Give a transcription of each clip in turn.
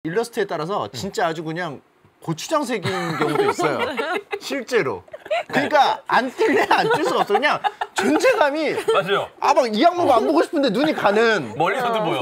일러스트에 따라서 진짜 아주 그냥 고추장색인 경우도 있어요. 실제로. 그러니까 안 뛸래 안 뛸 수가 없어. 그냥 존재감이 맞아요. 아 막 이 악물 안 보고 싶은데 눈이 가는. 멀리서도 보여.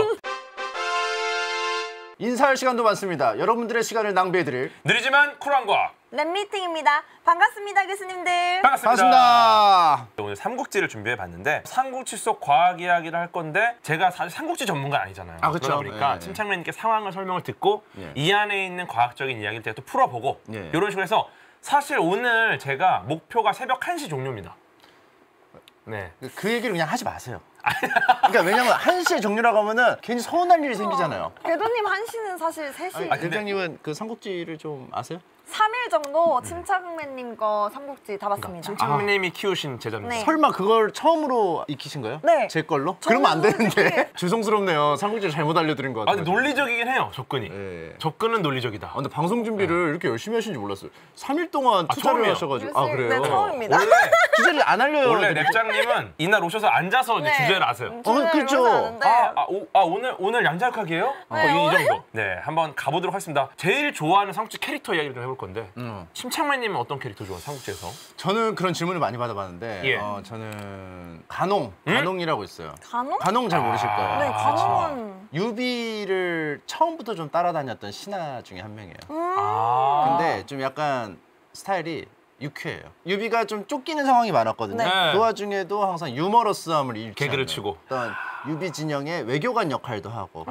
인사할 시간도 많습니다. 여러분들의 시간을 낭비해드릴 느리지만 쿨한 과학. 랩미팅입니다. 반갑습니다, 교수님들. 반갑습니다. 오늘 삼국지를 준비해봤는데 삼국지 속 과학 이야기를 할 건데 제가 사실 삼국지 전문가 아니잖아요. 아, 그쵸. 그러다 보니까 예, 침착맨님께 상황을 설명을 듣고 예. 이 안에 있는 과학적인 이야기를 제가 또 풀어보고 예. 이런 식으로 해서 사실 오늘 제가 목표가 새벽 1시 종료입니다. 네. 그 얘기를 그냥 하지 마세요. 그러니까 왜냐면 1시에 종료라고 하면은 괜히 서운할 일이 생기잖아요. 궤도님 1시는 사실 3시. 아, 대장님은 그 삼국지를 좀 아세요? 3일 정도 침착맨님 거 삼국지 다 봤습니다. 침착맨님이 키우신 제자입니다. 네. 설마 그걸 처음으로 익히신 거예요? 네. 제 걸로? 그러면 안 되는데. 솔직히- 죄송스럽네요. 삼국지를 잘못 알려드린 것 아, 같아요. 근데 논리적이긴 해요, 접근이. 예. 접근은 논리적이다. 아, 근데 방송 준비를 이렇게 열심히 하시는지 몰랐어요. 3일 동안 투자를 처음이에요. 하셔가지고. 아, 그래요? 네, 처음입니다. 원래 주제를 안 알려요. 원래 랩장님은 이날 오셔서 앉아서 이제 네. 주제를 아세요. 그렇죠. 오늘 양자역학이에요? 이 정도. 네, 한번 가보도록 하겠습니다. 제일 좋아하는 삼국지 캐릭터 이야기를 좀 해볼 건데 침착맨님은 어떤 캐릭터 좋아해요, 삼국지에서? 저는 그런 질문을 많이 받아봤는데 예. 저는 간홍이라고 있어요. 간홍? 간홍 잘 모르실 거예요. 네, 간홍은. 유비를 처음부터 좀 따라다녔던 신하 중에 한 명이에요. 근데 좀 약간 스타일이 유쾌해요. 유비가 좀 쫓기는 상황이 많았거든요. 네. 그 와중에도 항상 유머러스함을 잃지 개그를 않는 치고. 어떤 유비 진영의 외교관 역할도 하고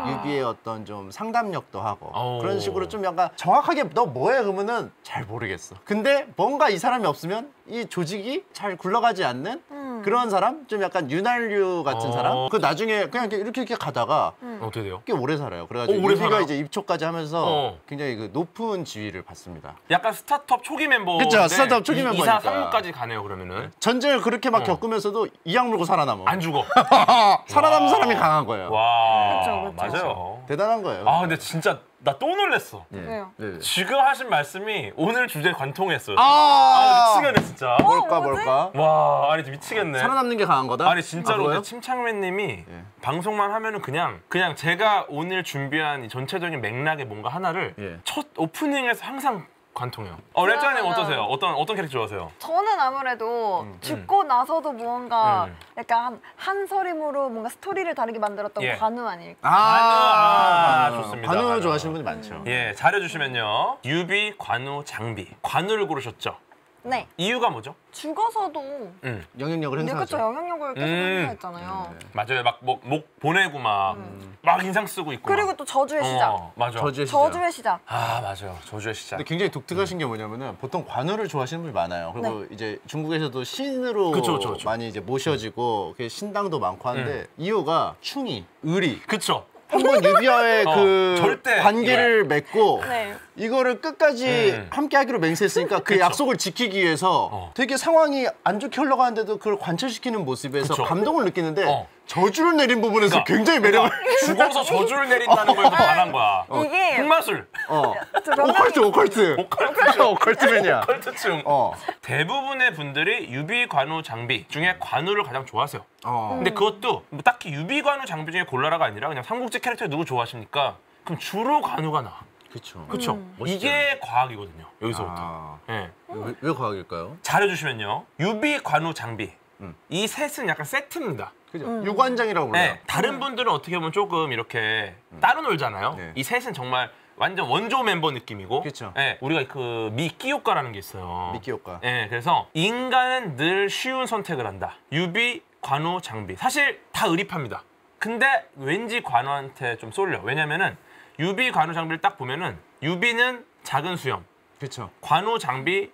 유비의 어떤 좀 상담력도 하고 그런 식으로 좀 약간 정확하게 너 뭐해 그러면은 잘 모르겠어. 근데 뭔가 이 사람이 없으면 이 조직이 잘 굴러가지 않는 그런 사람? 좀 약간 윤활유 같은 사람? 그 나중에 그냥 이렇게 가다가 어떻게 돼요? 꽤 오래 살아요. 그래가지고 오래 유비가 살아요? 이제 입초까지 하면서 굉장히 그 높은 지위를 받습니다. 약간 스타트업 초기 멤버. 그쵸, 스타트업 초기 멤버니까. 2사 3무까지 가네요, 그러면은. 전쟁을 그렇게 막 겪으면서도 이악 물고 살아남아. 안 죽어. 살아남은 사람이 강한 거예요. 와. 그쵸, 그쵸. 맞아요. 대단한 거예요. 아, 근데 진짜 나 또 놀랬어. 예. 왜요? 네. 지금 하신 말씀이 오늘 주제에 관통했어요. 미치겠네, 진짜. 뭘까 뭐지? 뭘까? 와, 아니 미치겠네. 살아남는 게 강한 거다? 아니 진짜로 그래요? 근데 침착맨님이 예. 방송만 하면은 그냥 제가 오늘 준비한 이 전체적인 맥락의 뭔가 하나를 예. 첫 오프닝에서 항상 관통해요. 랩장님 맞아요. 어떠세요? 어떤 캐릭터 좋아하세요? 저는 아무래도 죽고 나서도 무언가 약간 한 서림으로 뭔가 스토리를 다르게 만들었던 예. 관우 아닐까. 좋습니다. 관우 관우. 좋아하시는 분이 많죠. 예, 잘해주시면요. 유비, 관우, 장비. 관우를 고르셨죠? 네. 이유가 뭐죠? 죽어서도 영향력을 근데 행사하죠. 그쵸, 영향력을 계속 행사했잖아요. 맞아요. 막 목 보내고 막 인상 쓰고 있고. 그리고 막. 또 저주의 시작. 맞아. 저주의 시작. 저주의 시작. 아, 맞아요. 저주의 시작. 근데 굉장히 독특하신 게 뭐냐면은 보통 관우를 좋아하시는 분이 많아요. 그리고 이제 중국에서도 신으로 그쵸. 많이 이제 모셔지고 신당도 많고 하는데 이유가 충이, 의리. 그쵸. 한번 유비와의 그 절대 관계를 맺고 네. 이거를 끝까지 함께 하기로 맹세했으니까 그 약속을 지키기 위해서 되게 상황이 안 좋게 흘러가는데도 그걸 관철시키는 모습에서 그쵸. 감동을 느끼는데 저주를 내린 부분에서 그러니까, 굉장히 매력을 죽어서 저주를 내린다는 거에서 반한 거야. 이게 흑마술. 오컬트 오컬트맨이야. 컬트충. 대부분의 분들이 유비, 관우, 장비 중에 관우를 가장 좋아하세요. 근데 그것도 뭐 딱히 유비, 관우, 장비 중에 골라라가 아니라 그냥 삼국지 캐릭터 누구 좋아하십니까? 그럼 주로 관우가 나와. 그렇죠. 그렇죠. 이게 과학이거든요. 여기서부터. 예. 왜 과학일까요? 잘해주시면요. 유비, 관우, 장비. 이 셋은 약간 세트입니다. 그죠. 유관장이라고 불러요. 네, 다른 분들은 어떻게 보면 조금 이렇게 따로 놀잖아요. 네. 이 셋은 정말 완전 원조 멤버 느낌이고. 그쵸. 네, 우리가 그 미끼 효과라는 게 있어요. 미끼 효과. 네, 그래서 인간은 늘 쉬운 선택을 한다. 유비, 관우, 장비. 사실 다 의리파입니다. 근데 왠지 관우한테 좀 쏠려. 왜냐면은 유비, 관우, 장비를 딱 보면은 유비는 작은 수염, 그렇죠. 관우, 장비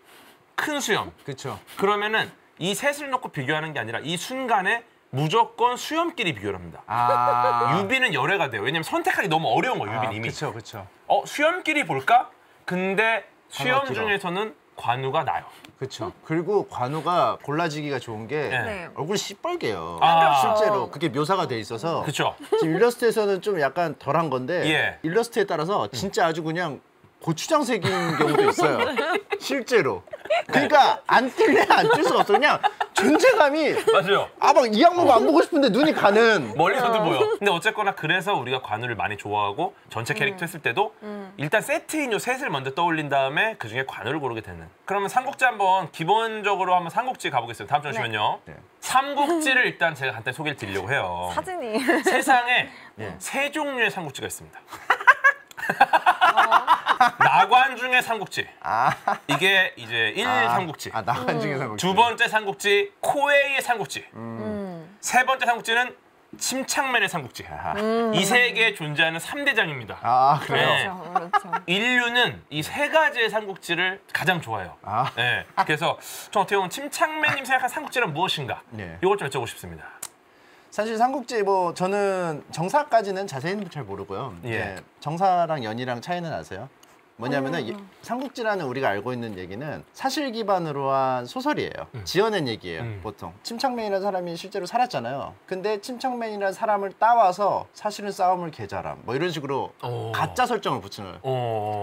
큰 수염. 그렇죠. 그러면은 이 셋을 놓고 비교하는 게 아니라 이 순간에 무조건 수염끼리 비교를 합니다. 유비는 열애가 돼요. 왜냐면 선택하기 너무 어려운 거예요, 유비는 이미. 그렇죠, 그렇죠. 수염끼리 볼까? 근데 수염 길어. 중에서는 관우가 나요. 그렇죠. 그리고 관우가 골라지기가 좋은 게 네. 얼굴이 시뻘개요. 아. 실제로 그게 묘사가 돼 있어서 그렇죠. 지금 일러스트에서는 좀 약간 덜한 건데 예. 일러스트에 따라서 진짜 아주 그냥 고추장색인 경우도 있어요. 실제로. 그러니까 안 뛸래 안 뛸 수가 없어. 그냥 존재감이 맞아요. 막 이 악물고 안 보고 싶은데 눈이 가는. 멀리서도 보여. 근데 어쨌거나 그래서 우리가 관우를 많이 좋아하고 전체 캐릭터 했을 때도 일단 세트인 요 셋을 먼저 떠올린 다음에 그중에 관우를 고르게 되는. 그러면 삼국지 한번 기본적으로 한번 삼국지 가보겠습니다. 다음 잠시만요. 네. 삼국지를 일단 제가 간단히 소개를 드리려고 해요. 사진이. 세상에 예. 세 종류의 삼국지가 있습니다. 나관 중의 삼국지. 이게 이제 1 삼국지. 나간 중에 삼국지. 두 번째 삼국지 코에이의 삼국지. 세 번째 삼국지는 침착맨의 삼국지. 이 세 개에 존재하는 3대장입니다. 그래요? 그렇죠. 인류는 이 세 가지의 삼국지를 가장 좋아해요. 네. 그래서 저 어떻게 보면 침착맨님 생각한 삼국지란 무엇인가? 네. 이걸 좀 여쭤보고 싶습니다. 사실 삼국지 뭐 저는 정사까지는 자세히는 잘 모르고요. 예. 이제 정사랑 연이랑 차이는 아세요? 뭐냐면은 삼국지라는 우리가 알고 있는 얘기는 사실 기반으로 한 소설이에요. 지어낸 얘기예요, 보통. 침착맨이라는 사람이 실제로 살았잖아요. 근데 침착맨이라는 사람을 따와서 사실은 싸움을 개잘함. 뭐 이런 식으로 가짜 설정을 붙이는.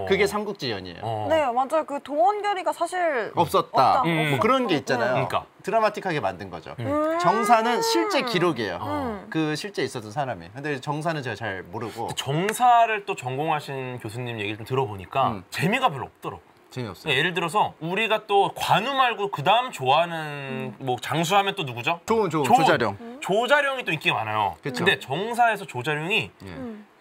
그게 삼국지 연이에요. 네, 맞아요. 그 도원결의가 사실 없었다. 없다. 뭐 그런 게 있잖아요. 그러니까. 드라마틱하게 만든 거죠. 정사는 실제 기록이에요. 그 실제 있었던 사람이. 근데 정사는 제가 잘 모르고. 정사를 또 전공하신 교수님 얘기를 좀 들어보니까 재미가 별로 없더라고. 재미없어요. 그러니까 예를 들어서 우리가 또 관우 말고 그 다음 좋아하는 뭐 장수하면 또 누구죠? 조자룡. 조자룡이 또 인기가 많아요. 그쵸. 근데 정사에서 조자룡이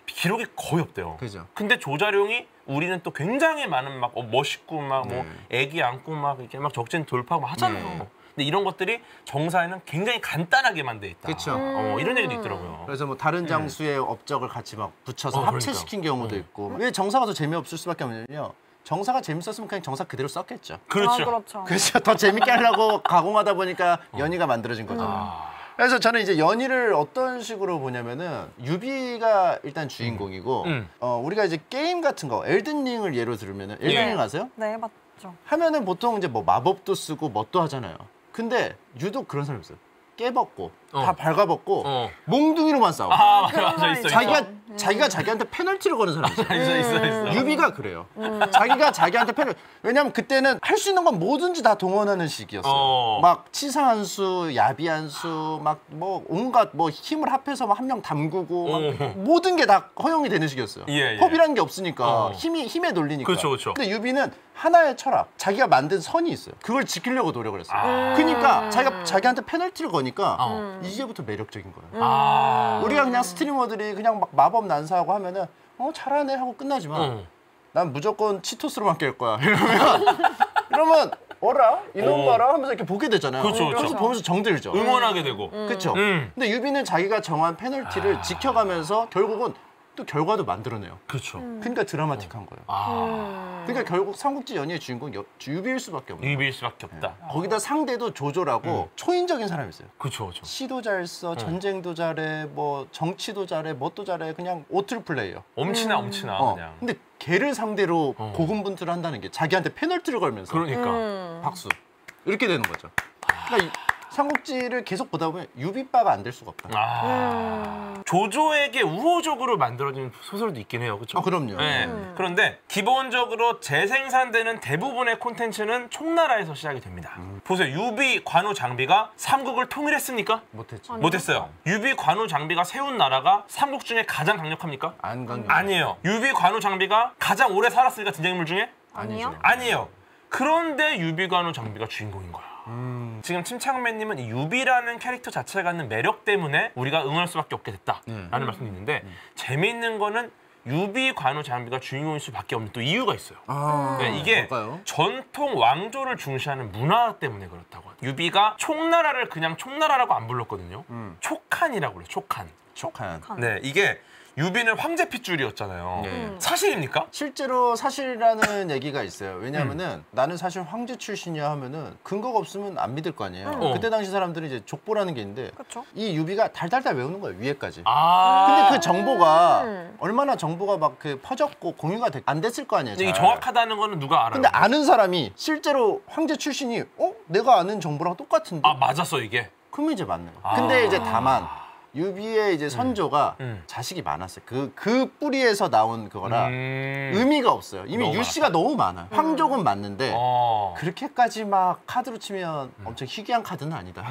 기록이 거의 없대요. 그죠. 근데 조자룡이 우리는 또 굉장히 많은 막 멋있고 막 뭐 애기 안고 막 이렇게 막 적진 돌파하고 막 하잖아요. 근데 이런 것들이 정사에는 굉장히 간단하게만 돼 있다. 그쵸. 이런 얘기도 있더라고요. 그래서 뭐 다른 장수의 업적을 같이 막 붙여서 그러니까. 합체시킨 경우도 있고. 왜 정사가 더 재미없을 수밖에 없냐면요. 정사가 재밌었으면 그냥 정사 그대로 썼겠죠. 그렇죠. 그렇죠. 그래서 더 재밌게 하려고 가공하다 보니까 연희가 만들어진 거죠. 그래서 저는 이제 연희를 어떤 식으로 보냐면은 유비가 일단 주인공이고 우리가 이제 게임 같은 거 엘든링을 예로 들으면은 엘든링 아세요? 네, 맞죠. 하면은 보통 이제 뭐 마법도 쓰고 뭣도 하잖아요. 근데 유독 그런 사람이 있어요. 깨벗고 다 발가벗고 몽둥이로만 싸워. 맞아 있어. 자기가 자기한테 페널티를 거는 사람이 있어요. 있어. 유비가 그래요. 자기가 자기한테 왜냐면 그때는 할 수 있는 건 뭐든지 다 동원하는 시기였어요. 막 치사한 수, 야비한 수, 막 뭐 온갖 뭐 힘을 합해서 한 명 담그고 막 모든 게 다 허용이 되는 시기였어요. 예. 법이라는 게 없으니까 힘에 놀리니까. 그렇죠. 근데 유비는 하나의 철학, 자기가 만든 선이 있어요. 그걸 지키려고 노력을 했어요. 그러니까 자기한테 페널티를 거니까 이제부터 매력적인 거예요. 우리가 그냥 스트리머들이 그냥 막 마법 난사하고 하면은 잘하네 하고 끝나지만 난 무조건 치토스로만 깰 거야. 이러면 어라? 이놈 봐라 하면서 이렇게 보게 되잖아요. 그렇죠. 그래서 보면서 정들죠. 응원하게 되고. 그렇죠. 근데 유비는 자기가 정한 페널티를 지켜가면서 결국은 또 결과도 만들어내요. 그렇죠. 그러니까 드라마틱한 거예요. 그러니까 결국 삼국지 연희의 주인공 유비일 수밖에 없는 거예요. 유비일 수밖에 없다. 거기다 상대도 조조라고 초인적인 사람이 있어요. 그렇죠. 시도 잘 써, 전쟁도 잘해, 뭐 정치도 잘해, 뭣도 잘해. 그냥 오틀 플레이어. 엄친아 그냥. 근데 걔를 상대로 고군분투를 한다는 게 자기한테 페널티를 걸면서 그러니까. 박수. 이렇게 되는 거죠. 그러니까 삼국지를 계속 보다 보면 유비빠가 안 될 수가 없다. 조조에게 우호적으로 만들어진 소설도 있긴 해요. 그렇죠? 그럼요. 네. 그런데 기본적으로 재생산되는 대부분의 콘텐츠는 총나라에서 시작이 됩니다. 보세요. 유비, 관우, 장비가 삼국을 통일했습니까? 못했죠. 못했어요. 유비, 관우, 장비가 세운 나라가 삼국 중에 가장 강력합니까? 안 강력. 아니에요. 유비, 관우, 장비가 가장 오래 살았으니까 등장인물 중에? 아니요? 아니에요. 그런데 유비, 관우, 장비가 주인공인 거야. 지금 침착맨님은 이 유비라는 캐릭터 자체가 갖는 매력 때문에 우리가 응원할 수밖에 없게 됐다라는 말씀이 있는데 재미있는 거는 유비, 관우, 장비가 주인공일 수밖에 없는 또 이유가 있어요. 네, 이게 뭘까요? 전통 왕조를 중시하는 문화 때문에 그렇다고. 유비가 총나라를 그냥 총나라라고 안 불렀거든요. 촉한이라고 그래요. 촉한. 네, 이게 유비는 황제 핏줄이었잖아요. 사실입니까? 실제로 사실이라는 얘기가 있어요. 왜냐하면은 나는 사실 황제 출신이야 하면은 근거가 없으면 안 믿을 거 아니에요. 그때 당시 사람들은 이제 족보라는 게 있는데 그쵸? 이 유비가 달달달 외우는 거예요. 위에까지. 근데 그 정보가 얼마나 정보가 막 그 퍼졌고 공유가 안 됐을 거 아니에요. 이게 잘. 정확하다는 거는 누가 알아요? 근데 아는 사람이 실제로 황제 출신이 내가 아는 정보랑 똑같은데? 맞았어 이게. 그러면 이제 맞는 거야. 근데 이제 다만 유비의 이제 선조가 자식이 많았어요. 그 뿌리에서 나온 그거라 의미가 없어요. 이미 너무 유씨가 너무 많아요. 황족은 맞는데 그렇게까지 막 카드로 치면 엄청 희귀한 카드는 아니다.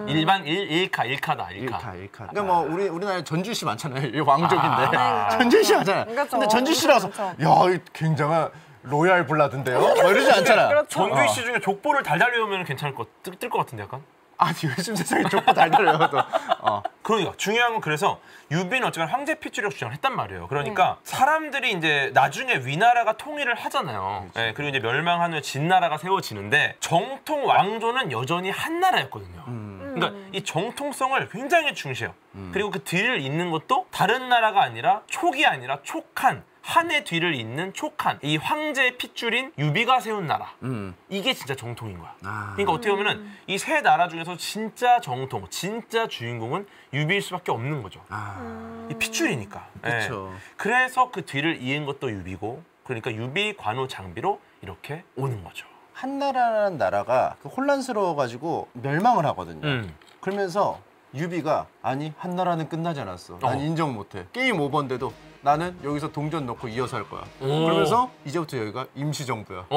일반 일카다. 일카. 그러니까 뭐 우리나라에 전주씨 많잖아요. 이 왕족인데 네, 전주씨 많잖아요. 그렇죠. 근데 전주씨라서 그렇죠. 야, 이 굉장한 로얄 블라드인데요? 뭐 이러지 않잖아. 그렇죠. 전주희 씨 중에 족보를 달달 외우면 괜찮을 뜰 것 같은데 약간? 아니 요즘 세상에 족보 달달해요. 그러니까 중요한 건 그래서 유비는 어쨌든 황제 핏줄이라고 주장을 했단 말이에요. 그러니까 사람들이 이제 나중에 위나라가 통일을 하잖아요. 네, 그리고 이제 멸망한 후에 진나라가 세워지는데 정통 왕조는 여전히 한 나라였거든요. 그러니까 이 정통성을 굉장히 중시해요. 그리고 그 뒤를 잇는 것도 다른 나라가 아니라 촉이 아니라 촉한 한의 뒤를 잇는 촉한 이 황제의 핏줄인 유비가 세운 나라. 이게 진짜 정통인 거야. 그러니까 어떻게 보면은 이 세 나라 중에서 진짜 정통, 진짜 주인공은 유비일 수밖에 없는 거죠. 이 핏줄이니까. 그렇죠. 예. 그래서 그 뒤를 이은 것도 유비고, 그러니까 유비, 관우, 장비로 이렇게 오는 거죠. 한나라라는 나라가 혼란스러워가지고 멸망을 하거든요. 그러면서 유비가 아니 한나라는 끝나지 않았어. 난 인정 못해. 게임 오버인데도 나는 여기서 동전 넣고 이어서 할 거야. 그러면서 이제부터 여기가 임시정부야.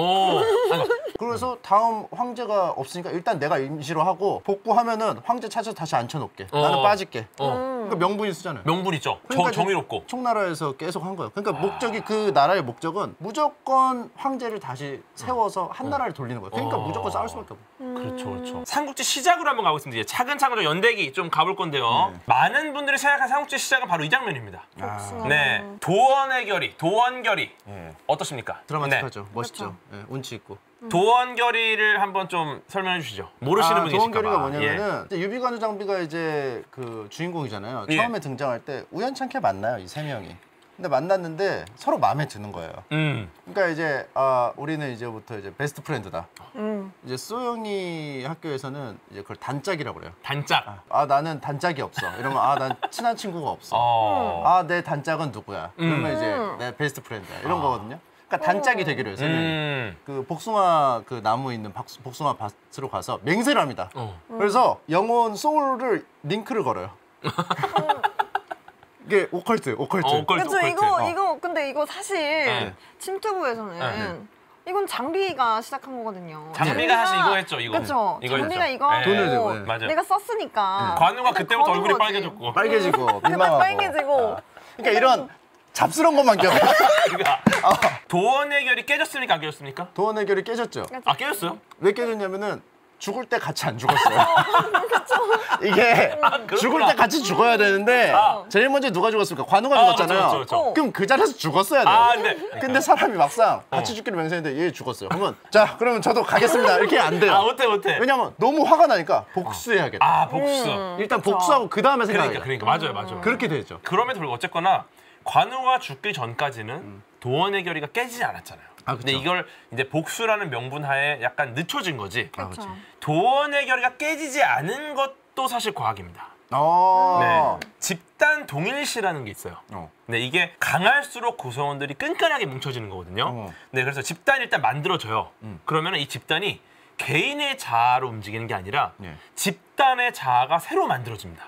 그래서 다음 황제가 없으니까 일단 내가 임시로 하고 복구하면은 황제 찾아서 다시 앉혀놓을게. 나는 빠질게. 그러니까 명분이 쓰잖아요. 명분 있죠. 그러니까 정의롭고. 총나라에서 계속 한 거예요. 그러니까 목적이 그 나라의 목적은 무조건 황제를 다시 세워서 한 나라를 돌리는 거예요. 그러니까 무조건 싸울 수밖에 없어요. 그렇죠. 삼국지 시작으로 한번 가보겠습니다. 이제 차근차근 연대기 좀 가볼 건데요. 많은 분들이 생각한 삼국지 시작은 바로 이 장면입니다. 네, 도원결의. 어떠십니까? 드라마틱하죠. 그렇죠. 멋있죠. 네, 운치 있고. 도원결의를 한번 좀 설명해 주시죠. 모르시는 분이 계실까 봐. 도원결의가 뭐냐면은 이제 유비관우 장비가 이제 그 주인공이잖아요. 처음에 등장할 때 우연찮게 만나요, 이 세 명이. 근데 만났는데 서로 마음에 드는 거예요. 그러니까 이제 우리는 이제부터 이제 베스트 프렌드다. 이제 소영이 학교에서는 이제 그걸 단짝이라고 그래요. 단짝. 나는 단짝이 없어. 이러면 난 친한 친구가 없어. 내 단짝은 누구야? 그러면 이제 내 베스트 프렌드야. 이런 거거든요. 그러니까 단짝이 되기로 해요, 세 명이. 그 복숭아 그 나무 있는 복숭아 밭으로 가서 맹세를 합니다. 그래서 영혼 소울을 링크를 걸어요. 이게 오컬트. 그렇죠. 이거 근데 이거 사실 침투부에서는 이건 장비가 시작한 거거든요. 장비가 사실 이거 했죠, 이거. 그렇죠. 장비가 했죠. 이거 하고 돈을 들고, 맞아요. 내가 썼으니까. 관우가 그때부터 얼굴이 거지. 빨개졌고. 빨개지고 그때 민망하고. 빨개지고. 그러니까 이런 잡스러운 것만 기억해. 그러니까 도원의 결이 깨졌습니까, 안 깨졌습니까? 도원 해결이 깨졌죠. 아, 깨졌어요? 왜 깨졌냐면은 죽을 때 같이 안 죽었어요. 이게 죽을 때 같이 죽어야 되는데 제일 먼저 누가 죽었습니까? 관우가 죽었잖아요. 그렇죠. 그럼 그 자리에서 죽었어야 돼요. 근데 사람이 막상 같이 죽기로 맹세했는데 얘 죽었어요. 그러면 저도 가겠습니다. 이렇게 안 돼요. 못해. 왜냐면 너무 화가 나니까 복수해야겠다. 복수. 일단 복수하고 그 다음에 생각해. 그러니까 맞아요. 그렇게 되죠. 그럼에도 불구하고 어쨌거나 관우가 죽기 전까지는 도원의 결의가 깨지지 않았잖아요. 근데 이걸 이제 복수라는 명분 하에 약간 늦춰진 거지. 그렇죠. 도원의 결의가 깨지지 않은 것도 사실 과학입니다. 네. 집단 동일시라는 게 있어요. 네, 이게 강할수록 구성원들이 끈끈하게 뭉쳐지는 거거든요. 네, 그래서 집단이 일단 만들어져요. 그러면 이 집단이 개인의 자아로 움직이는 게 아니라 집단의 자아가 새로 만들어집니다.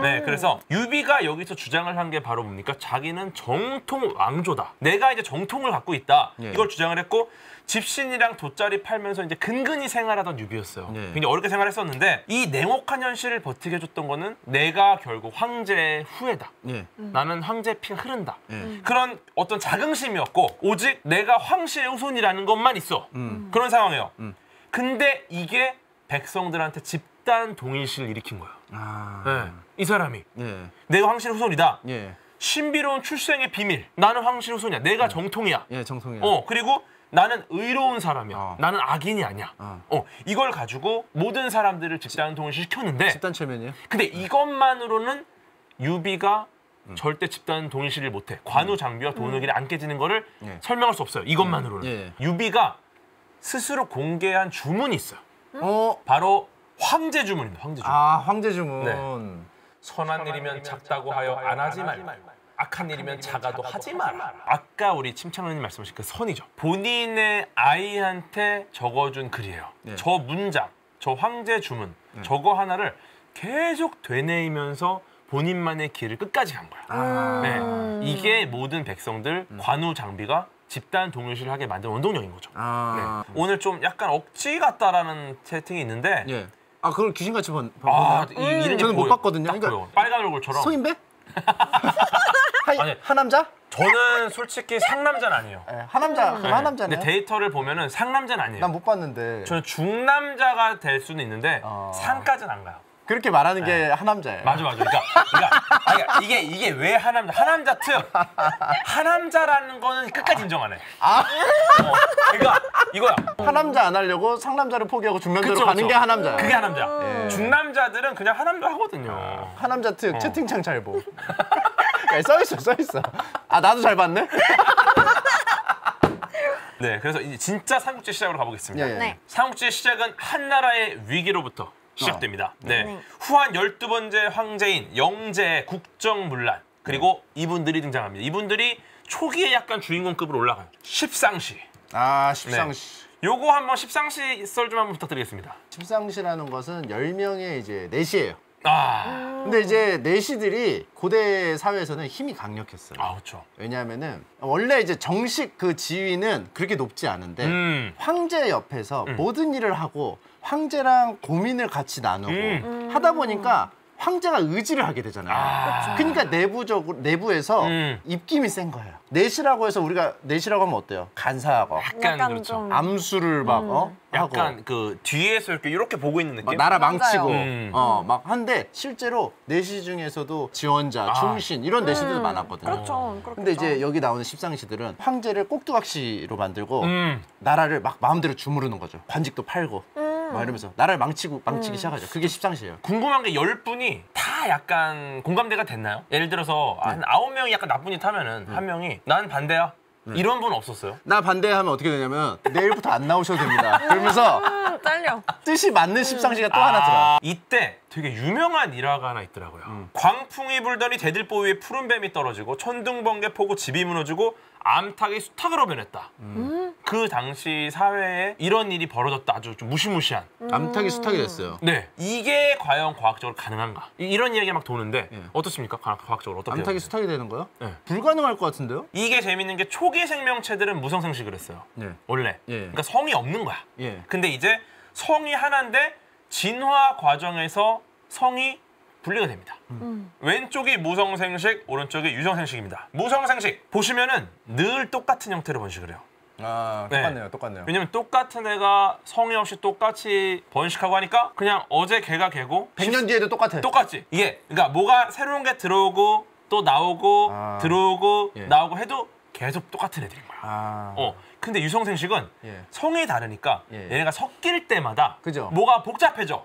네, 그래서 유비가 여기서 주장을 한 게 바로 뭡니까? 자기는 정통 왕조다. 내가 이제 정통을 갖고 있다. 이걸 주장을 했고 집신이랑 돗자리 팔면서 이제 근근히 생활하던 유비였어요. 굉장히 어렵게 생활했었는데 이 냉혹한 현실을 버티게 해줬던 거는 내가 결국 황제의 후예다. 나는 황제의 피가 흐른다. 그런 어떤 자긍심이었고 오직 내가 황실의 후손이라는 것만 있어. 그런 상황이에요. 근데 이게 백성들한테 집단 동일시를 일으킨 거예요. 이 사람이 내가 황실의 후손이다. 신비로운 출생의 비밀. 나는 황실의 후손이야. 내가 정통이야. 정통이야. 그리고 나는 의로운 사람이야. 나는 악인이 아니야. 이걸 가지고 모든 사람들을 집단 동일시 시켰는데 집단 체면이에요? 근데 이것만으로는 유비가 절대 집단 동일시를 못해. 관우 장비와 도원결이 안 깨지는 거를 설명할 수 없어요. 이것만으로는. 유비가 스스로 공개한 주문이 있어요. 바로 황제 주문입니다. 황제 주문. 황제 주문. 선한 일이면 작다고 하여 안 하지 말고 악한 일이면 작아도 하지 마라. 아까 우리 침착맨님 말씀하신 그 선이죠. 본인의 아이한테 적어준 글이에요. 저 문장, 저 황제 주문, 저거 하나를 계속 되뇌이면서 본인만의 길을 끝까지 간 거야. 네. 이게 모든 백성들 관우 장비가 집단 동일시를 하게 만든 원동력인 거죠. 네. 오늘 좀 약간 억지 같다라는 채팅이 있는데 예. 아 그걸 귀신같이 본. 이 이름이 저는 못 보여. 봤거든요. 딱 그러니까 보여. 빨간 얼굴처럼. 소인배? 아니, 하남자? 저는 솔직히 상남자는 아니에요. 네, 하남자. 그럼 하남자네. 근데 데이터를 보면은 상남자는 아니에요. 난 못 봤는데. 저는 중남자가 될 수는 있는데 상까지는 안 가요. 그렇게 말하는 게 하남자예요. 맞아. 그러니까 이게 왜 하남자 특 하남자라는 거는 끝까지 인정하네. 그러니까 이거야. 하남자 안 하려고 상남자를 포기하고 중남자로 그쵸, 가는 그쵸. 게 하남자야. 그게 하남자. 중남자들은 그냥 하남자 하거든요. 하남자 특 채팅창 잘 보. 써 있어. 아 나도 잘 봤네. 네, 그래서 이제 진짜 삼국지 시작으로 가보겠습니다. 예. 네. 삼국지의 시작은 한나라의 위기로부터 시작됩니다. 네. 후한 12번째 황제인 영제의 국정문란 그리고 이분들이 등장합니다. 이분들이 초기에 약간 주인공급으로 올라가요. 십상시. 아 십상시. 요거 한번 십상시 썰 좀 한번 부탁드리겠습니다. 십상시라는 것은 10명의 이제 내시예요. 아, 근데 이제 내시들이 고대 사회에서는 힘이 강력했어요. 그렇죠. 왜냐하면은 원래 이제 정식 그 지위는 그렇게 높지 않은데 황제 옆에서 모든 일을 하고 황제랑 고민을 같이 나누고 하다 보니까 황제가 의지를 하게 되잖아요. 그러니까 내부에서 입김이 센 거예요. 내시라고 해서 우리가 내시라고 하면 어때요? 간사하고 약간 그렇죠. 좀 암수를 막 약간 하고 그 뒤에서 이렇게 보고 있는 막 느낌? 나라 맞아요. 망치고 막 한데 실제로 내시 중에서도 지원자, 충신 이런 내시들도 많았거든요. 그렇죠. 근데 이제 여기 나오는 십상시들은 황제를 꼭두각시로 만들고 음. 나라를 막 마음대로 주무르는 거죠. 관직도 팔고 막 이러면서 나라를 망치기 시작하죠. 그게 십상시예요. 궁금한 게 10분이 다 약간 공감대가 됐나요? 예를 들어서 한 9명이 약간 나쁜 짓 하면은 한 명이 난 반대야. 이런 분 없었어요? 나 반대하면 어떻게 되냐면 내일부터 안 나오셔도 됩니다. 그러면서 잘려. 뜻이 맞는 십상시가 또 하나 들어요. 이때 되게 유명한 일화가 하나 있더라고요. 광풍이 불더니 대들보 위에 푸른 뱀이 떨어지고 천둥번개 포고 집이 무너지고 암탉이 수탉으로 변했다. 그 당시 사회에 이런 일이 벌어졌다. 아주 좀 무시무시한. 암탉이 수탉이 됐어요. 네, 이게 과연 과학적으로 가능한가? 이런 이야기가 막 도는데 어떻습니까? 과학적으로 어떻게? 암탉이 수탉이 되는 거요? 네. 불가능할 것 같은데요? 이게 재밌는 게 초기 생명체들은 무성생식을 했어요. 네. 원래. 예. 그러니까 성이 없는 거야. 예. 근데 이제 성이 하나인데 진화 과정에서 성이 분리가 됩니다. 왼쪽이 무성생식, 오른쪽이 유성생식입니다. 무성생식 보시면은 늘 똑같은 형태로 번식을 해요. 아, 네. 똑같네요. 왜냐면 똑같은 애가 성의 없이 똑같이 번식하고 하니까 그냥 어제 걔가 걔고 100년 뒤에도 똑같아. 똑같지. 이게 그러니까 뭐가 새로운 게 들어오고 또 나오고 들어오고 예. 나오고 해도 계속 똑같은 애들인 거야. 아. 근데 유성생식은 예. 성이 다르니까 예. 얘네가 섞일 때마다 그죠. 뭐가 복잡해져.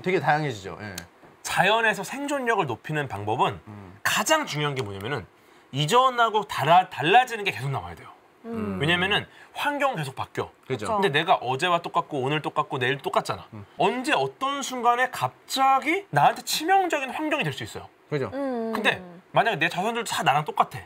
되게 다양해지죠. 예. 자연에서 생존력을 높이는 방법은 가장 중요한 게 뭐냐면은 이전하고 달라지는 게 계속 나와야 돼요. 왜냐면은 환경은 계속 바뀌어. 그죠. 근데 내가 어제와 똑같고 오늘 똑같고 내일 똑같잖아. 언제 어떤 순간에 갑자기 나한테 치명적인 환경이 될 수 있어요. 그죠. 근데 만약에 내 자손들도 다 나랑 똑같아.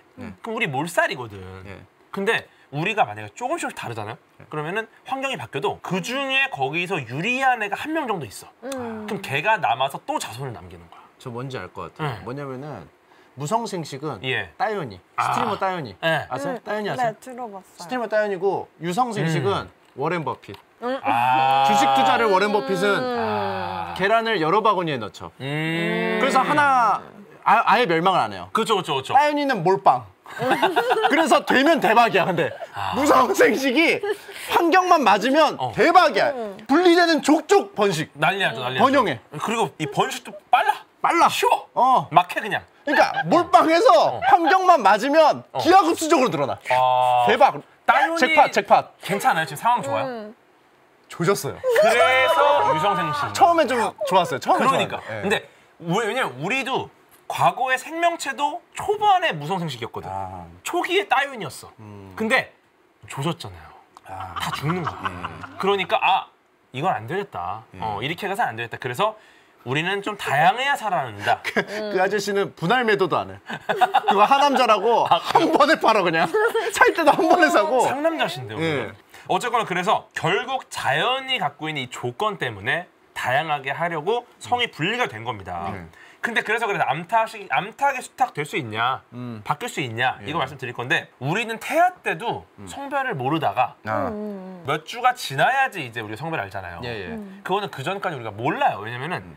그럼 우리 몰살이거든. 예. 근데 우리가 만약에 조금씩 다르잖아요. 그러면은 환경이 바뀌어도 그 중에 거기서 유리한 애가 한 명 정도 있어. 그럼 걔가 남아서 또 자손을 남기는 거야. 저 뭔지 알 것 같아요. 네. 뭐냐면은 무성생식은 예. 따연이, 스트리머 따연이. 네. 아세요? 따연이 아세요? 네, 들어봤어요. 스트리머 따연이고 유성생식은 워렌 버핏. 아. 주식 투자를 워렌 버핏은 계란을 여러 바구니에 넣죠. 그래서 하나 아예 멸망을 안 해요. 그렇죠. 따연이는 몰빵. 그래서 되면 대박이야. 근데 무성생식이 환경만 맞으면 대박이야. 분리되는 족족 번식. 난리나죠. 번영해. 그리고 이 번식도 빨라. 쉬워. 막 해 그냥. 그러니까 몰빵해서 환경만 맞으면 기하급수적으로 늘어나. 대박. 따윤이 잭팟. 괜찮아요. 지금 상황 좋아요. 조졌어요. 그래서 유성생식. 처음에 좀 좋았어요. 처음에 그러니까. 좋았는데. 예. 근데 왜냐면 우리도 과거의 생명체도 초반에 무성생식이었거든. 초기에 따윤이었어. 근데 조졌잖아요. 다 죽는 거야. 그러니까 이건 안 되겠다. 이렇게 가서 안 되겠다. 그래서 우리는 좀 다양해야 살아난다. 그 아저씨는 분할 매도도 안 해. 그거 하남자라고 한 번에 팔아 그냥. 살 때도 한 번에 사고. 상남자신데 오늘. 예. 어쨌거나 그래서 결국 자연이 갖고 있는 이 조건 때문에 다양하게 하려고 성이 분리가 된 겁니다. 근데 그래서 암탉이 수탉 될 수 있냐, 바뀔 수 있냐 이거 말씀드릴 건데 우리는 태아 때도 성별을 모르다가 몇 주가 지나야지 이제 우리가 성별을 알잖아요. 그거는 그 전까지 우리가 몰라요. 왜냐면은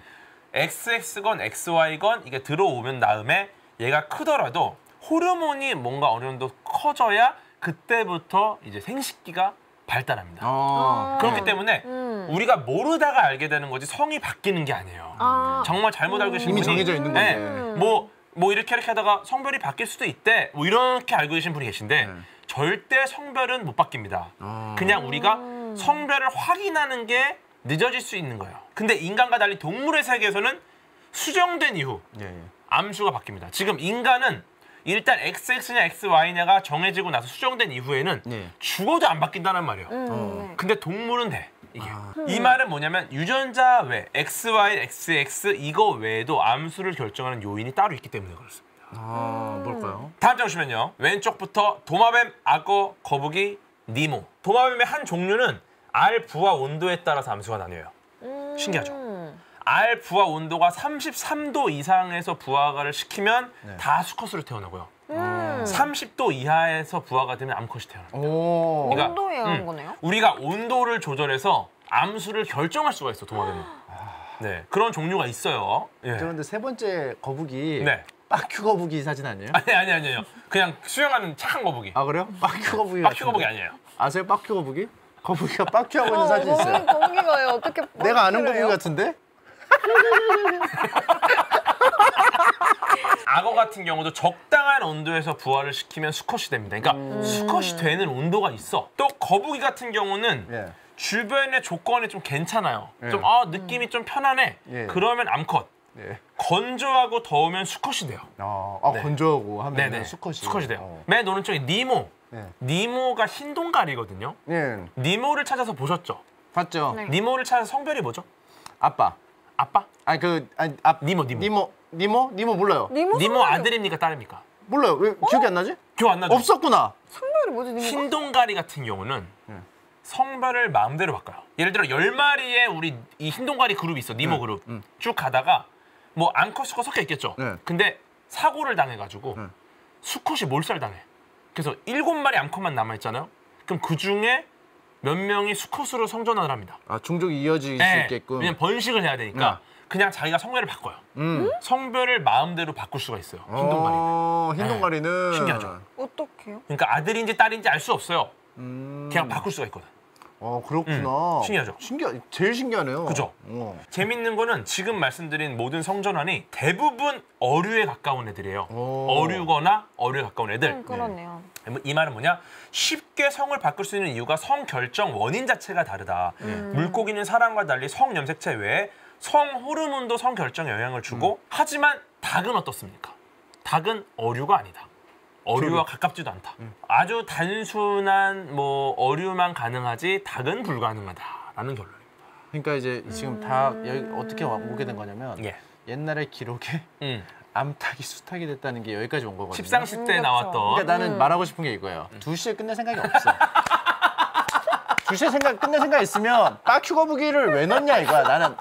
XX건 XY건 이게 들어오면 다음에 얘가 크더라도 호르몬이 뭔가 어느 정도 커져야 그때부터 이제 생식기가 발달합니다. 그렇기 때문에 우리가 모르다가 알게 되는 거지 성이 바뀌는 게 아니에요. 정말 잘못 알고 계신 이미 분이 정해져 있는 건데. 뭐 이렇게 하다가 성별이 바뀔 수도 있대. 뭐 이렇게 알고 계신 분이 계신데 절대 성별은 못 바뀝니다. 그냥 우리가 성별을 확인하는 게 늦어질 수 있는 거예요. 근데 인간과 달리 동물의 세계에서는 수정된 이후 암수가 바뀝니다. 지금 인간은 일단 XX냐 XY냐가 정해지고 나서 수정된 이후에는 죽어도 안 바뀐다는 말이에요. 근데 동물은 돼. 이게. 이 말은 뭐냐면 유전자 외 XY, XX 이거 외에도 암수를 결정하는 요인이 따로 있기 때문에 그렇습니다. 뭘까요? 다음 장 보시면요. 왼쪽부터 도마뱀, 악어, 거북이, 니모. 도마뱀의 한 종류는 알 부화 온도에 따라서 암수가 나뉘어요. 신기하죠? 알 부화 온도가 33도 이상에서 부화를 시키면 다 수컷으로 태어나고요. 30도 이하에서 부화가 되면 암컷이 태어납니다. 그러니까, 온도에 의한 거네요? 우리가 온도를 조절해서 암수를 결정할 수가 있어, 도마뱀은. 네, 그런 종류가 있어요. 그런데 세 번째 거북이 네. 빠큐 거북이 사진 아니에요? 아니에요. 그냥 수영하는 착한 거북이. 아 그래요? 빠큐 거북이. 빠큐 거북이 아니에요. 아세요? 빠큐 거북이? 거북이가 빠큐하고 있는 사진 있어요. 거북이가요. 어떻게 내가 아는 거북이 같은데? 악어 같은 경우도 적당한 온도에서 부화를 시키면 수컷이 됩니다. 그러니까 수컷이 되는 온도가 있어. 또 거북이 같은 경우는 주변의 조건이 좀 괜찮아요. 좀 느낌이 좀 편안해. 그러면 암컷. 건조하고 더우면 수컷이 돼요. 네. 건조하고 하면 수컷이 돼요. 맨 오른쪽에 니모. 니모가 흰 동갈이거든요. 니모를 찾아서 보셨죠? 봤죠? 니모를 찾아서 성별이 뭐죠? 아빠. 아빠? 니모 몰라요. 니모 아들입니까 딸입니까? 몰라요. 왜 기억이 안 나지? 기억 안 나죠? 없었구나. 성별이 뭐지? 니모가? 흰 동갈이 같은 경우는 성별을 마음대로 바꿔요. 예를 들어 10마리의 우리 이 흰 동갈이 그룹이 있어. 니모 그룹. 쭉 가다가 뭐 암컷 수컷 섞여 있겠죠. 근데 사고를 당해가지고 수컷이 몰살당해. 그래서 7마리 암컷만 남아있잖아요. 그럼 그중에 몇 명이 수컷으로 성전환을 합니다. 종족이 이어질 수 있게끔. 왜냐면 번식을 해야 되니까 그냥 자기가 성별을 바꿔요. 성별을 마음대로 바꿀 수가 있어요. 흰 동갈이는. 흰 동갈이는. 신기하죠. 어떡해요? 그러니까 아들인지 딸인지 알 수 없어요. 그냥 바꿀 수가 있거든. 그렇구나. 신기하죠? 제일 신기하네요. 그죠? 재밌는 거는 지금 말씀드린 모든 성전환이 대부분 어류에 가까운 애들이에요. 어류거나 어류에 가까운 애들. 그렇네요. 이 말은 뭐냐? 쉽게 성을 바꿀 수 있는 이유가 성 결정 원인 자체가 다르다. 물고기는 사람과 달리 성 염색체 외에 성 호르몬도 성 결정에 영향을 주고 하지만 닭은 어떻습니까? 닭은 어류가 아니다. 어류와 가깝지도 않다. 아주 단순한 뭐 어류만 가능하지 닭은 불가능하다라는 결론입니다. 그러니까 이제 지금 다 여기 어떻게 오게 된 거냐면 옛날에 기록에 암탉이 수탉이 됐다는 게 여기까지 온 거거든요. 십상시 때 나왔던. 그러니까 나는 말하고 싶은 게 이거예요. 2시에 끝낼 생각이 없어. 2시에 끝낼 생각 있으면 빠큐 거북이를 왜 넣냐 이거야. 나는.